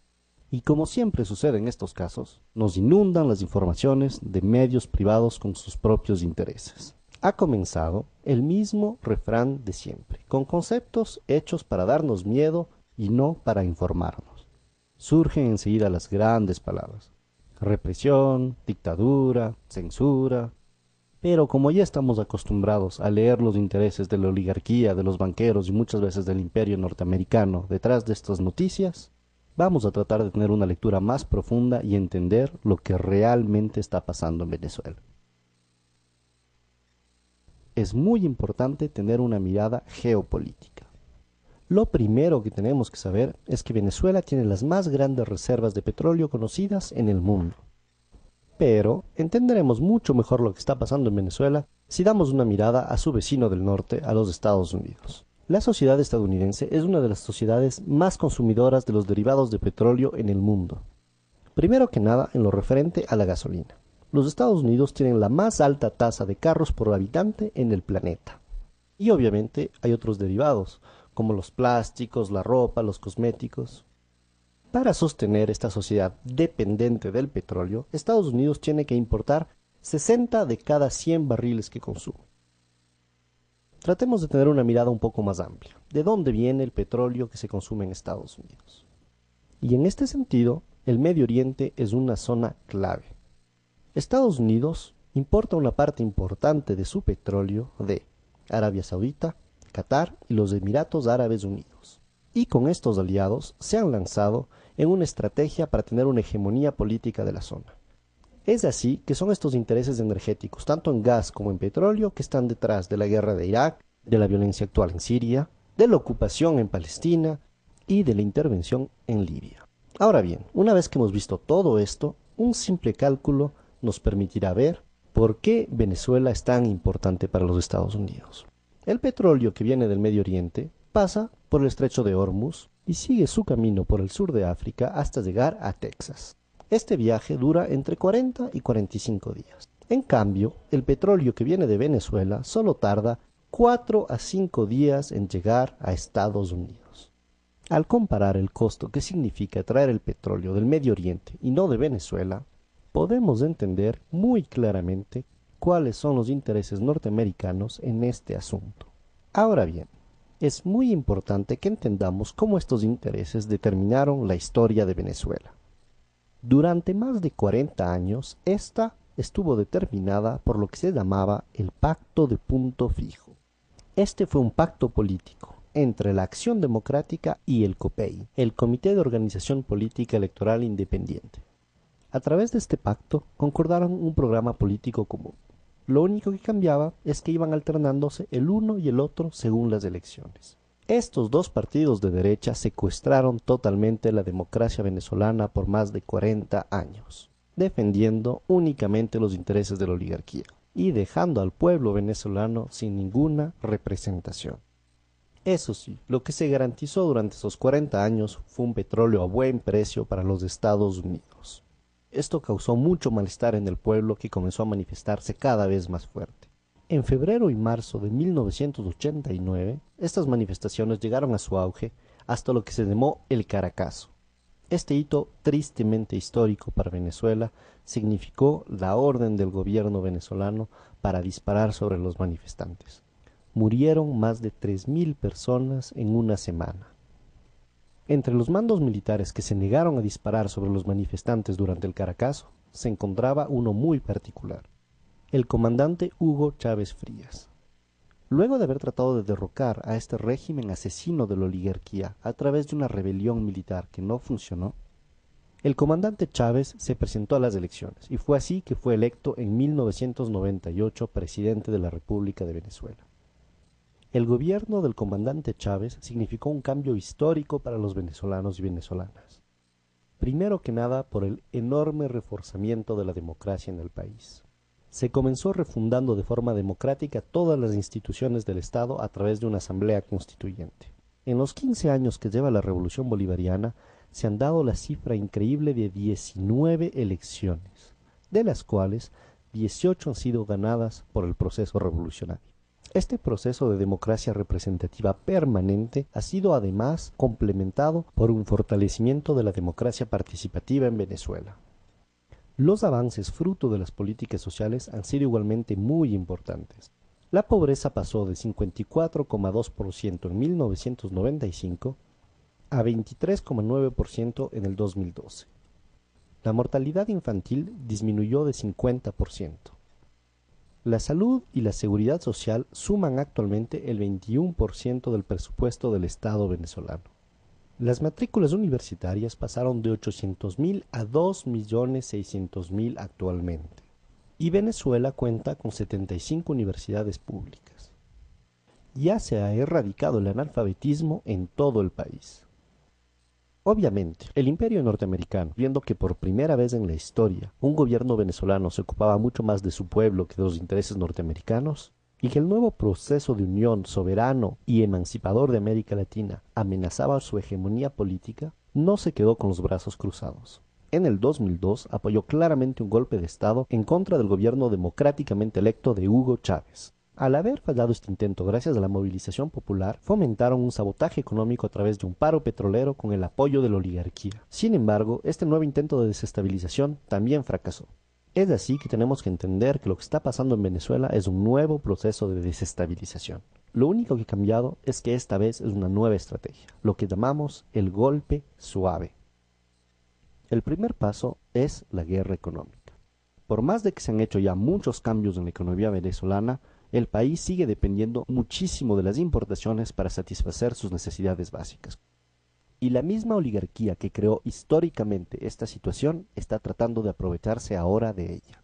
Y como siempre sucede en estos casos, nos inundan las informaciones de medios privados con sus propios intereses. Ha comenzado el mismo refrán de siempre, con conceptos hechos para darnos miedo y no para informarnos. Surgen enseguida las grandes palabras: represión, dictadura, censura. Pero como ya estamos acostumbrados a leer los intereses de la oligarquía, de los banqueros y muchas veces del imperio norteamericano detrás de estas noticias, vamos a tratar de tener una lectura más profunda y entender lo que realmente está pasando en Venezuela. Es muy importante tener una mirada geopolítica. Lo primero que tenemos que saber es que Venezuela tiene las más grandes reservas de petróleo conocidas en el mundo. Pero entenderemos mucho mejor lo que está pasando en Venezuela si damos una mirada a su vecino del norte, a los Estados Unidos. La sociedad estadounidense es una de las sociedades más consumidoras de los derivados de petróleo en el mundo. Primero que nada, en lo referente a la gasolina. Los Estados Unidos tienen la más alta tasa de carros por habitante en el planeta. Y obviamente hay otros derivados, como los plásticos, la ropa, los cosméticos. Para sostener esta sociedad dependiente del petróleo, Estados Unidos tiene que importar 60 de cada 100 barriles que consume. Tratemos de tener una mirada un poco más amplia. ¿De dónde viene el petróleo que se consume en Estados Unidos? Y en este sentido, el Medio Oriente es una zona clave. Estados Unidos importa una parte importante de su petróleo de Arabia Saudita, Qatar y los Emiratos Árabes Unidos. Y con estos aliados se han lanzado en una estrategia para tener una hegemonía política de la zona. Es así que son estos intereses energéticos, tanto en gas como en petróleo, que están detrás de la guerra de Irak, de la violencia actual en Siria, de la ocupación en Palestina y de la intervención en Libia. Ahora bien, una vez que hemos visto todo esto, un simple cálculo nos permitirá ver por qué Venezuela es tan importante para los Estados Unidos. El petróleo que viene del Medio Oriente pasa por el estrecho de Hormuz y sigue su camino por el sur de África hasta llegar a Texas. Este viaje dura entre 40 y 45 días. En cambio, el petróleo que viene de Venezuela solo tarda 4 a 5 días en llegar a Estados Unidos. Al comparar el costo que significa traer el petróleo del Medio Oriente y no de Venezuela, podemos entender muy claramente cuáles son los intereses norteamericanos en este asunto. Ahora bien, es muy importante que entendamos cómo estos intereses determinaron la historia de Venezuela. Durante más de 40 años, esta estuvo determinada por lo que se llamaba el Pacto de Punto Fijo. Este fue un pacto político entre la Acción Democrática y el COPEI, el Comité de Organización Política Electoral Independiente. A través de este pacto concordaron un programa político común. Lo único que cambiaba es que iban alternándose el uno y el otro según las elecciones. Estos dos partidos de derecha secuestraron totalmente la democracia venezolana por más de 40 años, defendiendo únicamente los intereses de la oligarquía y dejando al pueblo venezolano sin ninguna representación. Eso sí, lo que se garantizó durante esos 40 años fue un petróleo a buen precio para los Estados Unidos. Esto causó mucho malestar en el pueblo, que comenzó a manifestarse cada vez más fuerte. En febrero y marzo de 1989, estas manifestaciones llegaron a su auge hasta lo que se llamó el Caracazo. Este hito tristemente histórico para Venezuela significó la orden del gobierno venezolano para disparar sobre los manifestantes. Murieron más de 3.000 personas en una semana. Entre los mandos militares que se negaron a disparar sobre los manifestantes durante el Caracazo, se encontraba uno muy particular, el comandante Hugo Chávez Frías. Luego de haber tratado de derrocar a este régimen asesino de la oligarquía a través de una rebelión militar que no funcionó, el comandante Chávez se presentó a las elecciones y fue así que fue electo en 1998 presidente de la República de Venezuela. El gobierno del comandante Chávez significó un cambio histórico para los venezolanos y venezolanas. Primero que nada por el enorme reforzamiento de la democracia en el país. Se comenzó refundando de forma democrática todas las instituciones del Estado a través de una asamblea constituyente. En los 15 años que lleva la Revolución Bolivariana, se han dado la cifra increíble de 19 elecciones, de las cuales 18 han sido ganadas por el proceso revolucionario. Este proceso de democracia representativa permanente ha sido además complementado por un fortalecimiento de la democracia participativa en Venezuela. Los avances fruto de las políticas sociales han sido igualmente muy importantes. La pobreza pasó de 54,2% en 1995 a 23,9% en el 2012. La mortalidad infantil disminuyó de 50%. La salud y la seguridad social suman actualmente el 21% del presupuesto del Estado venezolano. Las matrículas universitarias pasaron de 800.000 a 2.600.000 actualmente. Y Venezuela cuenta con 75 universidades públicas. Ya se ha erradicado el analfabetismo en todo el país. Obviamente, el imperio norteamericano, viendo que por primera vez en la historia un gobierno venezolano se ocupaba mucho más de su pueblo que de los intereses norteamericanos, y que el nuevo proceso de unión soberano y emancipador de América Latina amenazaba su hegemonía política, no se quedó con los brazos cruzados. En el 2002 apoyó claramente un golpe de Estado en contra del gobierno democráticamente electo de Hugo Chávez. Al haber fallado este intento gracias a la movilización popular, fomentaron un sabotaje económico a través de un paro petrolero con el apoyo de la oligarquía. Sin embargo, este nuevo intento de desestabilización también fracasó. Es así que tenemos que entender que lo que está pasando en Venezuela es un nuevo proceso de desestabilización. Lo único que ha cambiado es que esta vez es una nueva estrategia, lo que llamamos el golpe suave. El primer paso es la guerra económica. Por más de que se han hecho ya muchos cambios en la economía venezolana, el país sigue dependiendo muchísimo de las importaciones para satisfacer sus necesidades básicas. Y la misma oligarquía que creó históricamente esta situación está tratando de aprovecharse ahora de ella.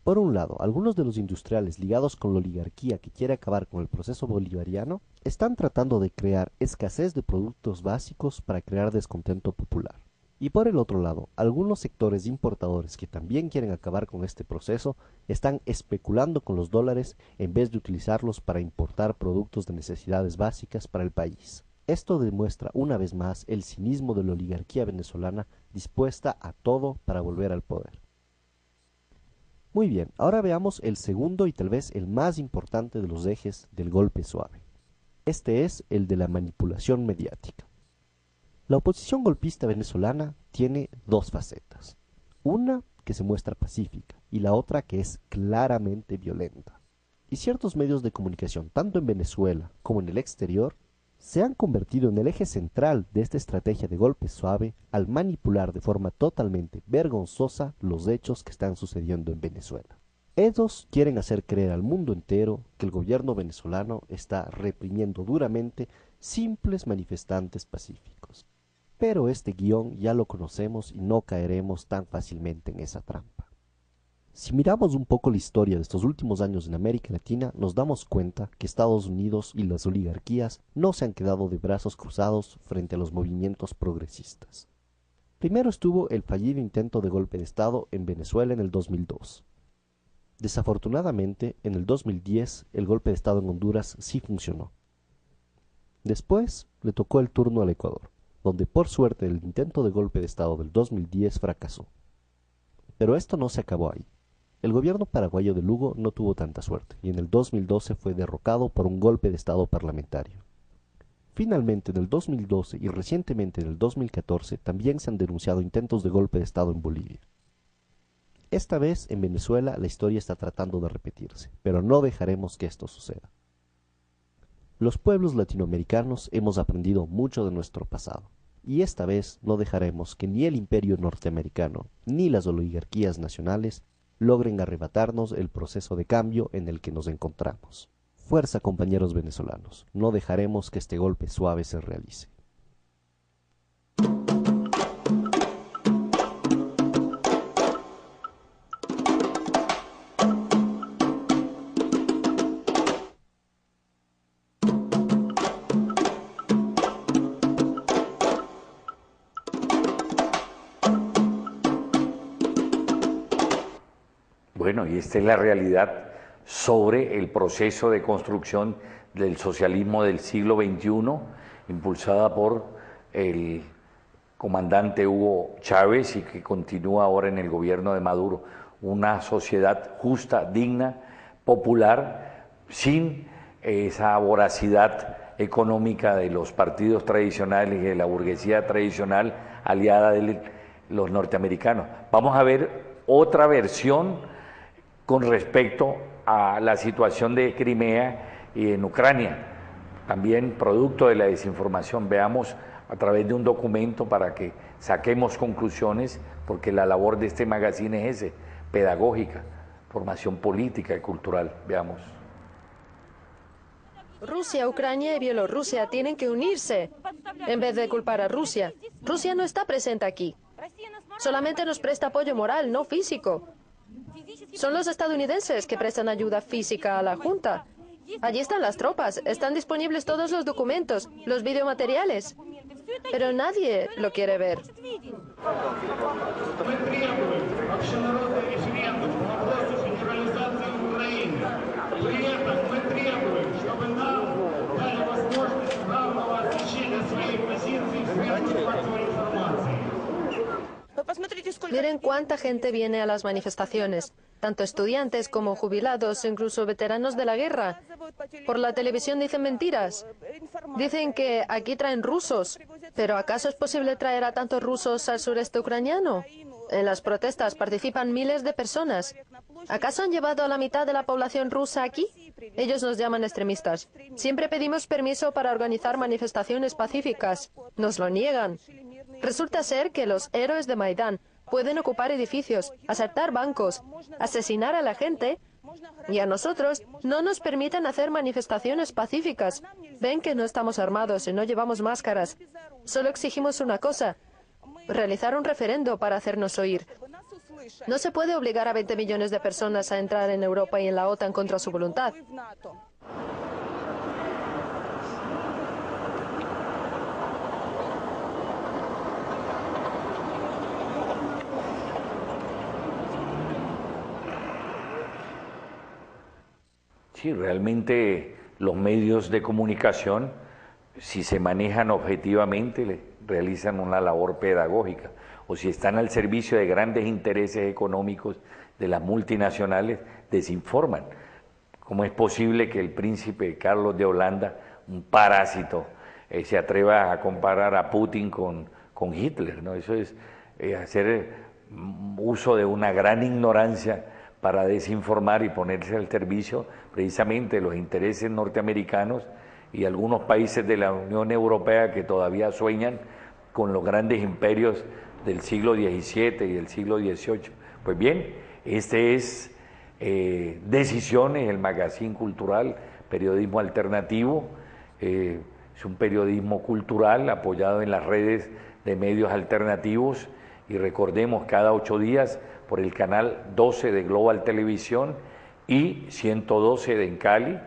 Por un lado, algunos de los industriales ligados con la oligarquía que quiere acabar con el proceso bolivariano están tratando de crear escasez de productos básicos para crear descontento popular. Y por el otro lado, algunos sectores importadores que también quieren acabar con este proceso están especulando con los dólares en vez de utilizarlos para importar productos de necesidades básicas para el país. Esto demuestra una vez más el cinismo de la oligarquía venezolana dispuesta a todo para volver al poder. Muy bien, ahora veamos el segundo y tal vez el más importante de los ejes del golpe suave. Este es el de la manipulación mediática. La oposición golpista venezolana tiene dos facetas. Una que se muestra pacífica y la otra que es claramente violenta. Y ciertos medios de comunicación, tanto en Venezuela como en el exterior, se han convertido en el eje central de esta estrategia de golpe suave al manipular de forma totalmente vergonzosa los hechos que están sucediendo en Venezuela. Ellos quieren hacer creer al mundo entero que el gobierno venezolano está reprimiendo duramente simples manifestantes pacíficos. Pero este guión ya lo conocemos y no caeremos tan fácilmente en esa trampa. Si miramos un poco la historia de estos últimos años en América Latina, nos damos cuenta que Estados Unidos y las oligarquías no se han quedado de brazos cruzados frente a los movimientos progresistas. Primero estuvo el fallido intento de golpe de Estado en Venezuela en el 2002. Desafortunadamente, en el 2010 el golpe de Estado en Honduras sí funcionó. Después le tocó el turno al Ecuador, donde por suerte el intento de golpe de Estado del 2010 fracasó. Pero esto no se acabó ahí. El gobierno paraguayo de Lugo no tuvo tanta suerte y en el 2012 fue derrocado por un golpe de Estado parlamentario. Finalmente, en el 2012 y recientemente en el 2014 también se han denunciado intentos de golpe de Estado en Bolivia. Esta vez en Venezuela la historia está tratando de repetirse, pero no dejaremos que esto suceda. Los pueblos latinoamericanos hemos aprendido mucho de nuestro pasado, y esta vez no dejaremos que ni el imperio norteamericano ni las oligarquías nacionales logren arrebatarnos el proceso de cambio en el que nos encontramos. Fuerza, compañeros venezolanos, no dejaremos que este golpe suave se realice. Bueno, y esta es la realidad sobre el proceso de construcción del socialismo del siglo XXI, impulsada por el comandante Hugo Chávez y que continúa ahora en el gobierno de Maduro. Una sociedad justa, digna, popular, sin esa voracidad económica de los partidos tradicionales y de la burguesía tradicional aliada de los norteamericanos. Vamos a ver otra versión con respecto a la situación de Crimea y en Ucrania, también producto de la desinformación. Veamos a través de un documento para que saquemos conclusiones, porque la labor de este magazine es pedagógica, formación política y cultural. Veamos. Rusia, Ucrania y Bielorrusia tienen que unirse en vez de culpar a Rusia. Rusia no está presente aquí. Solamente nos presta apoyo moral, no físico. Son los estadounidenses que prestan ayuda física a la Junta. Allí están las tropas, están disponibles todos los documentos, los videomateriales. Pero nadie lo quiere ver. Miren cuánta gente viene a las manifestaciones, tanto estudiantes como jubilados, incluso veteranos de la guerra. Por la televisión dicen mentiras. Dicen que aquí traen rusos, pero ¿acaso es posible traer a tantos rusos al sureste ucraniano? En las protestas participan miles de personas. ¿Acaso han llevado a la mitad de la población rusa aquí? Ellos nos llaman extremistas. Siempre pedimos permiso para organizar manifestaciones pacíficas. Nos lo niegan. Resulta ser que los héroes de Maidán pueden ocupar edificios, asaltar bancos, asesinar a la gente, y a nosotros no nos permiten hacer manifestaciones pacíficas. Ven que no estamos armados y no llevamos máscaras. Solo exigimos una cosa: realizar un referendo para hacernos oír. No se puede obligar a 20 millones de personas a entrar en Europa y en la OTAN contra su voluntad. Sí, realmente los medios de comunicación, si se manejan objetivamente, realizan una labor pedagógica, o si están al servicio de grandes intereses económicos de las multinacionales, desinforman. ¿Cómo es posible que el príncipe Carlos de Holanda, un parásito, se atreva a comparar a Putin con Hitler, ¿no? Eso es hacer uso de una gran ignorancia para desinformar y ponerse al servicio precisamente de los intereses norteamericanos y algunos países de la Unión Europea que todavía sueñan con los grandes imperios del siglo XVII y del siglo XVIII. Pues bien, este es Decisiones, el magazine cultural, periodismo alternativo. Es un periodismo cultural apoyado en las redes de medios alternativos, y recordemos, cada 8 días por el canal 12 de Global Televisión y 112 de en Cali,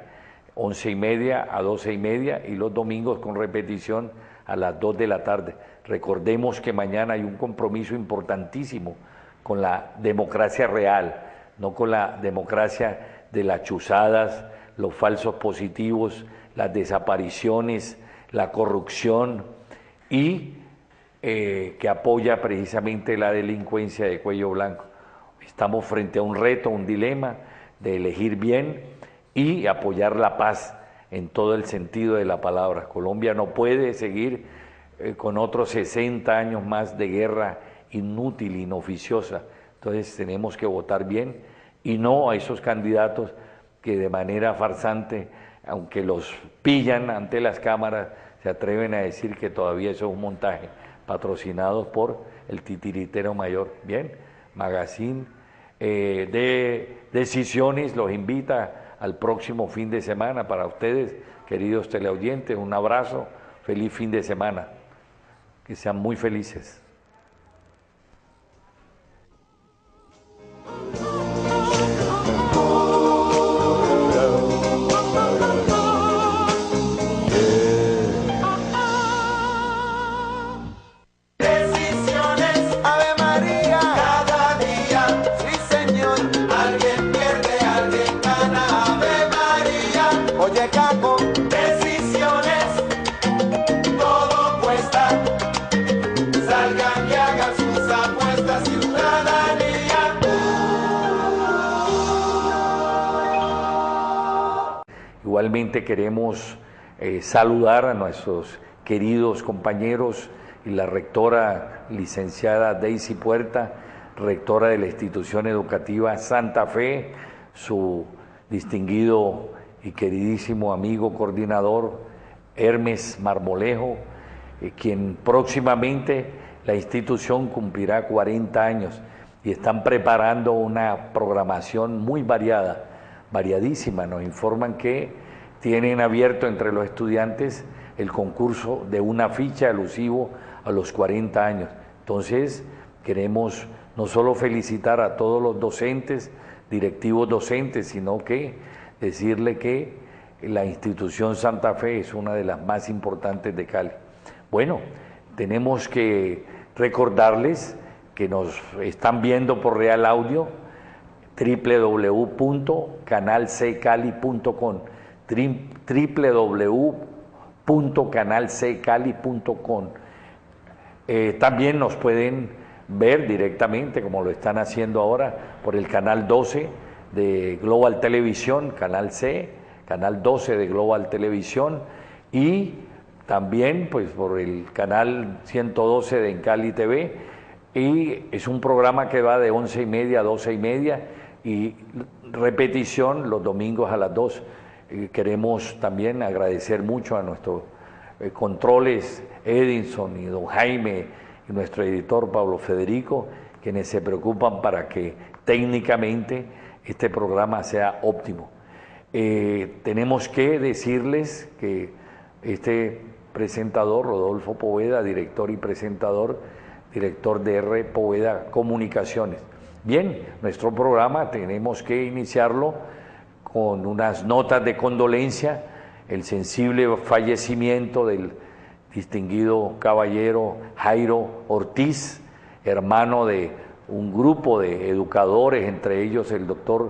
11:30 a 12:30, y los domingos con repetición a las 2 de la tarde. Recordemos que mañana hay un compromiso importantísimo con la democracia real, no con la democracia de las chuzadas, los falsos positivos, las desapariciones, la corrupción, y que apoya precisamente la delincuencia de cuello blanco. Estamos frente a un reto, un dilema de elegir bien y apoyar la paz en todo el sentido de la palabra. Colombia no puede seguir con otros 60 años más de guerra inútil, inoficiosa. Entonces tenemos que votar bien y no a esos candidatos que de manera farsante, aunque los pillan ante las cámaras, se atreven a decir que todavía eso es un montaje, patrocinados por el titiritero mayor. Bien, Magazine de Decisiones los invita al próximo fin de semana. Para ustedes, queridos teleaudientes, un abrazo, feliz fin de semana, que sean muy felices. Igualmente queremos saludar a nuestros queridos compañeros y la rectora licenciada Daisy Puerta, rectora de la institución educativa Santa Fe, su distinguido y queridísimo amigo coordinador Hermes Marmolejo, quien próximamente la institución cumplirá 40 años, y están preparando una programación muy variada, variadísima. Nos informan que tienen abierto entre los estudiantes el concurso de una ficha alusivo a los 40 años. Entonces, queremos no solo felicitar a todos los docentes, directivos docentes, sino que decirle que la institución Santa Fe es una de las más importantes de Cali. Bueno, tenemos que recordarles que nos están viendo por Real Audio, www.canalccali.com, www.canalccali.com. También nos pueden ver directamente, como lo están haciendo ahora, por el canal 12 de Global Televisión, canal C, canal 12 de Global Televisión, y también pues por el canal 112 de Encali TV, y es un programa que va de 11:30 a 12:30 y repetición los domingos a las 2. Queremos también agradecer mucho a nuestros controles Edinson y don Jaime y nuestro editor Pablo Federico, quienes se preocupan para que técnicamente este programa sea óptimo. Tenemos que decirles que este presentador, Rodolfo Poveda, director y presentador, director de R. Poveda Comunicaciones. Bien, nuestro programa tenemos que iniciarlo con unas notas de condolencia, el sensible fallecimiento del distinguido caballero Jairo Ortiz, hermano de un grupo de educadores, entre ellos el doctor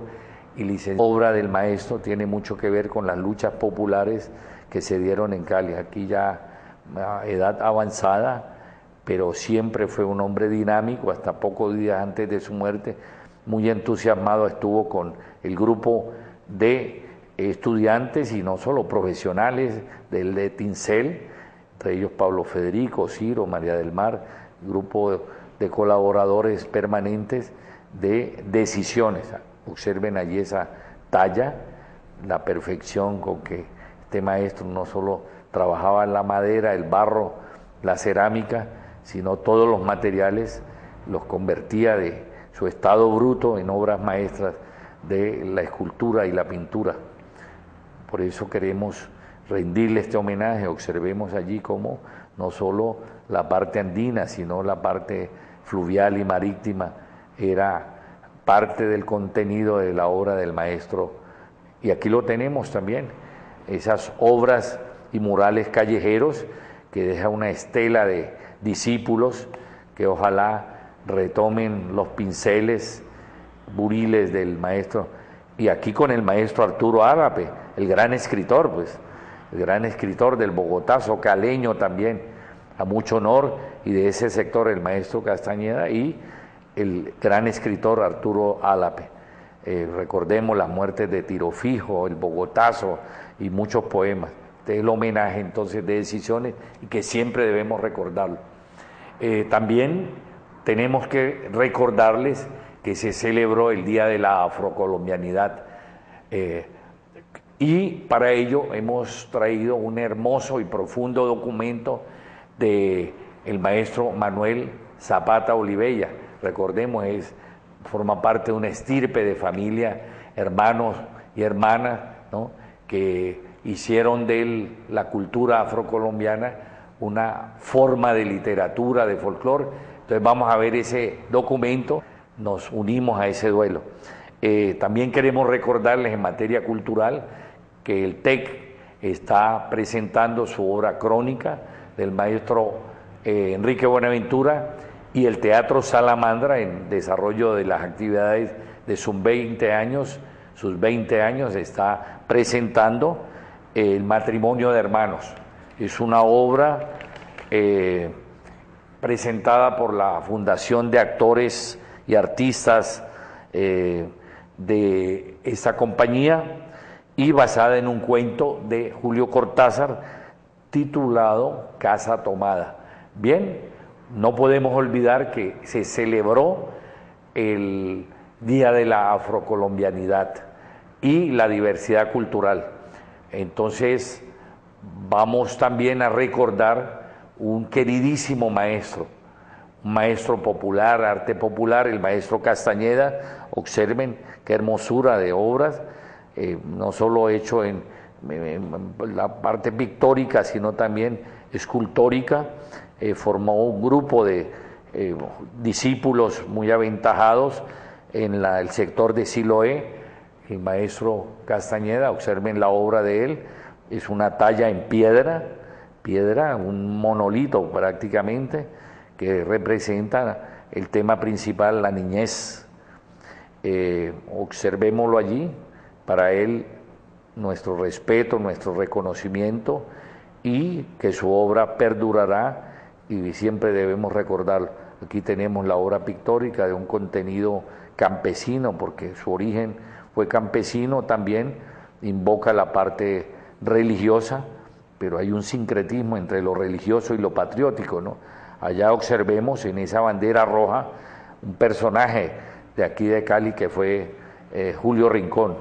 y licenciado. Obra del maestro tiene mucho que ver con las luchas populares que se dieron en Cali. Aquí ya a edad avanzada, pero siempre fue un hombre dinámico. Hasta pocos días antes de su muerte, muy entusiasmado estuvo con el grupo de estudiantes y no solo profesionales del de Tincel, entre ellos Pablo Federico, Ciro, María del Mar, grupo de colaboradores permanentes de Decisiones. Observen allí esa talla, la perfección con que este maestro no solo trabajaba en la madera, el barro, la cerámica, sino todos los materiales los convertía de su estado bruto en obras maestras de la escultura y la pintura. Por eso queremos rendirle este homenaje. Observemos allí cómo no solo la parte andina, sino la parte fluvial y marítima era parte del contenido de la obra del maestro. Y aquí lo tenemos también, esas obras y murales callejeros que deja una estela de discípulos que ojalá retomen los pinceles buriles del maestro. Y aquí con el maestro Arturo Álape, el gran escritor, pues, el gran escritor del Bogotazo caleño también, a mucho honor, y de ese sector el maestro Castañeda y el gran escritor Arturo Álape. Recordemos las muertes de Tiro Fijo, el Bogotazo y muchos poemas. Este es el homenaje entonces de Decisiones y que siempre debemos recordarlo. También tenemos que recordarles que se celebró el Día de la Afrocolombianidad, y para ello hemos traído un hermoso y profundo documento de el maestro Manuel Zapata Olivella. Recordemos, forma parte de una estirpe de familia, hermanos y hermanas, ¿no?, que hicieron de él la cultura afrocolombiana una forma de literatura, de folclore. Entonces vamos a ver ese documento, nos unimos a ese duelo. También queremos recordarles en materia cultural que el TEC está presentando su obra crónica del maestro Enrique Buenaventura, y el Teatro Salamandra, en desarrollo de las actividades de sus 20 años, está presentando El matrimonio de hermanos. Es una obra presentada por la Fundación de Actores y Artistas de esta compañía y basada en un cuento de Julio Cortázar titulado Casa Tomada. Bien, no podemos olvidar que se celebró el Día de la Afrocolombianidad y la diversidad cultural. Entonces, vamos también a recordar un queridísimo maestro, un maestro popular, arte popular, el maestro Castañeda. Observen qué hermosura de obras, no solo hecho en la parte pictórica, sino también escultórica. Formó un grupo de discípulos muy aventajados en el sector de Siloé. El maestro Castañeda, observen la obra de él, es una talla en piedra, un monolito prácticamente, que representa el tema principal, la niñez. Observémoslo allí, para él nuestro respeto, nuestro reconocimiento, y que su obra perdurará y siempre debemos recordarlo. Aquí tenemos la obra pictórica de un contenido campesino, porque su origen fue campesino también, invoca la parte religiosa, pero hay un sincretismo entre lo religioso y lo patriótico, ¿no? Allá observemos en esa bandera roja un personaje de aquí de Cali que fue Julio Rincón.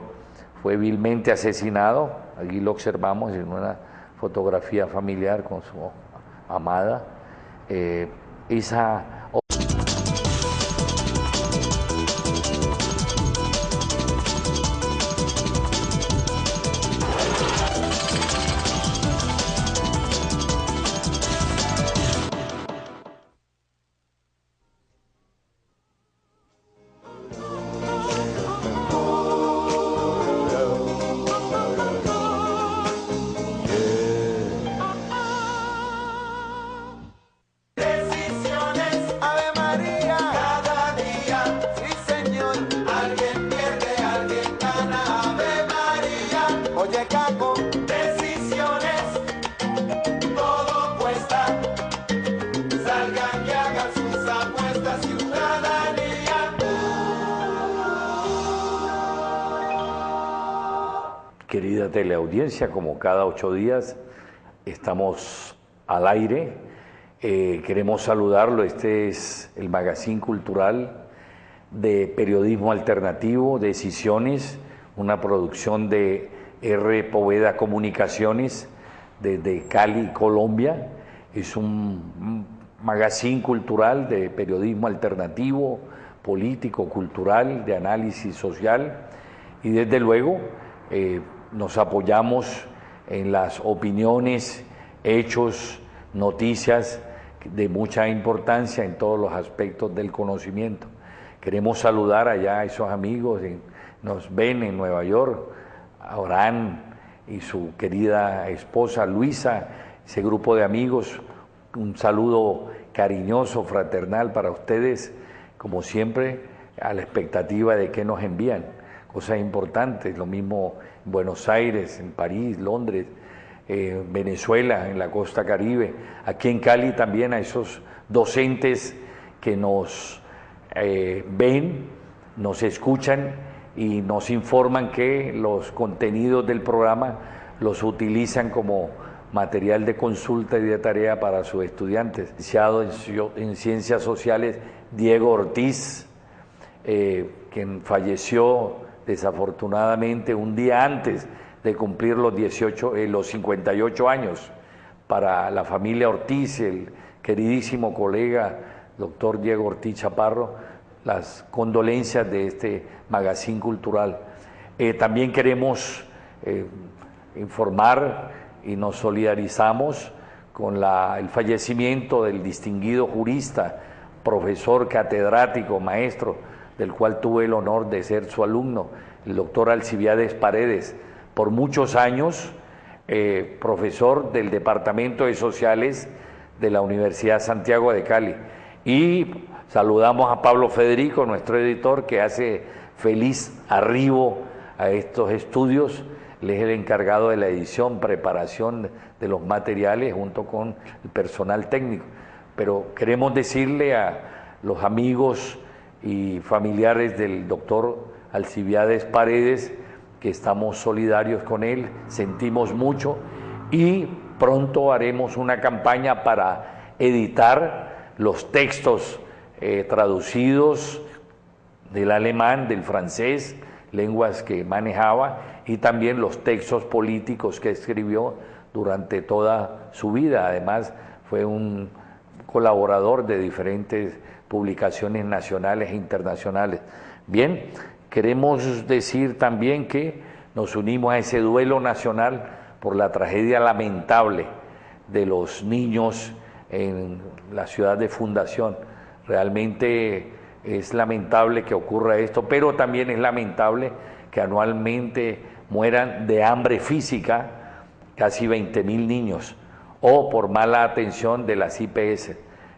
Fue vilmente asesinado, allí lo observamos en una fotografía familiar con su amada. Esa querida teleaudiencia, como cada 8 días estamos al aire. Queremos saludarlo. Este es el magazine cultural de periodismo alternativo, Decisiones, una producción de R. Poveda Comunicaciones desde Cali, Colombia. Es un magazine cultural de periodismo alternativo, político, cultural, de análisis social, y desde luego nos apoyamos en las opiniones, hechos, noticias de mucha importancia en todos los aspectos del conocimiento. Queremos saludar allá a esos amigos que nos ven en Nueva York, a Orán y su querida esposa Luisa, ese grupo de amigos. Un saludo cariñoso, fraternal para ustedes, como siempre, a la expectativa de que nos envían cosas importantes, lo mismo en Buenos Aires, en París, Londres, Venezuela, en la costa Caribe, aquí en Cali también a esos docentes que nos ven, nos escuchan y nos informan que los contenidos del programa los utilizan como material de consulta y de tarea para sus estudiantes. Licenciado en Ciencias Sociales Diego Ortiz, quien falleció desafortunadamente un día antes de cumplir los 58 años. Para la familia Ortiz, el queridísimo colega doctor Diego Ortiz Chaparro, las condolencias de este magazine cultural. También queremos informar y nos solidarizamos con el fallecimiento del distinguido jurista, profesor, catedrático, maestro, del cual tuve el honor de ser su alumno, el doctor Alcibiades Paredes, por muchos años profesor del Departamento de Sociales de la Universidad Santiago de Cali. Y saludamos a Pablo Federico, nuestro editor, que hace feliz arribo a estos estudios. Él es el encargado de la edición, preparación de los materiales junto con el personal técnico. Pero queremos decirle a los amigos y familiares del doctor Alcibiades Paredes que estamos solidarios con él, sentimos mucho y pronto haremos una campaña para editar los textos traducidos del alemán, del francés, lenguas que manejaba, y también los textos políticos que escribió durante toda su vida. Además, fue un colaborador de diferentes publicaciones nacionales e internacionales. Bien, queremos decir también que nos unimos a ese duelo nacional por la tragedia lamentable de los niños en la ciudad de Fundación. Realmente es lamentable que ocurra esto, pero también es lamentable que anualmente mueran de hambre física casi 20.000 niños o por mala atención de las IPS.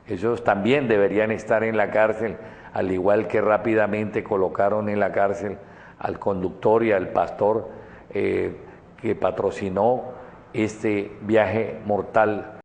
Ellos también deberían estar en la cárcel, al igual que rápidamente colocaron en la cárcel al conductor y al pastor que patrocinó este viaje mortal.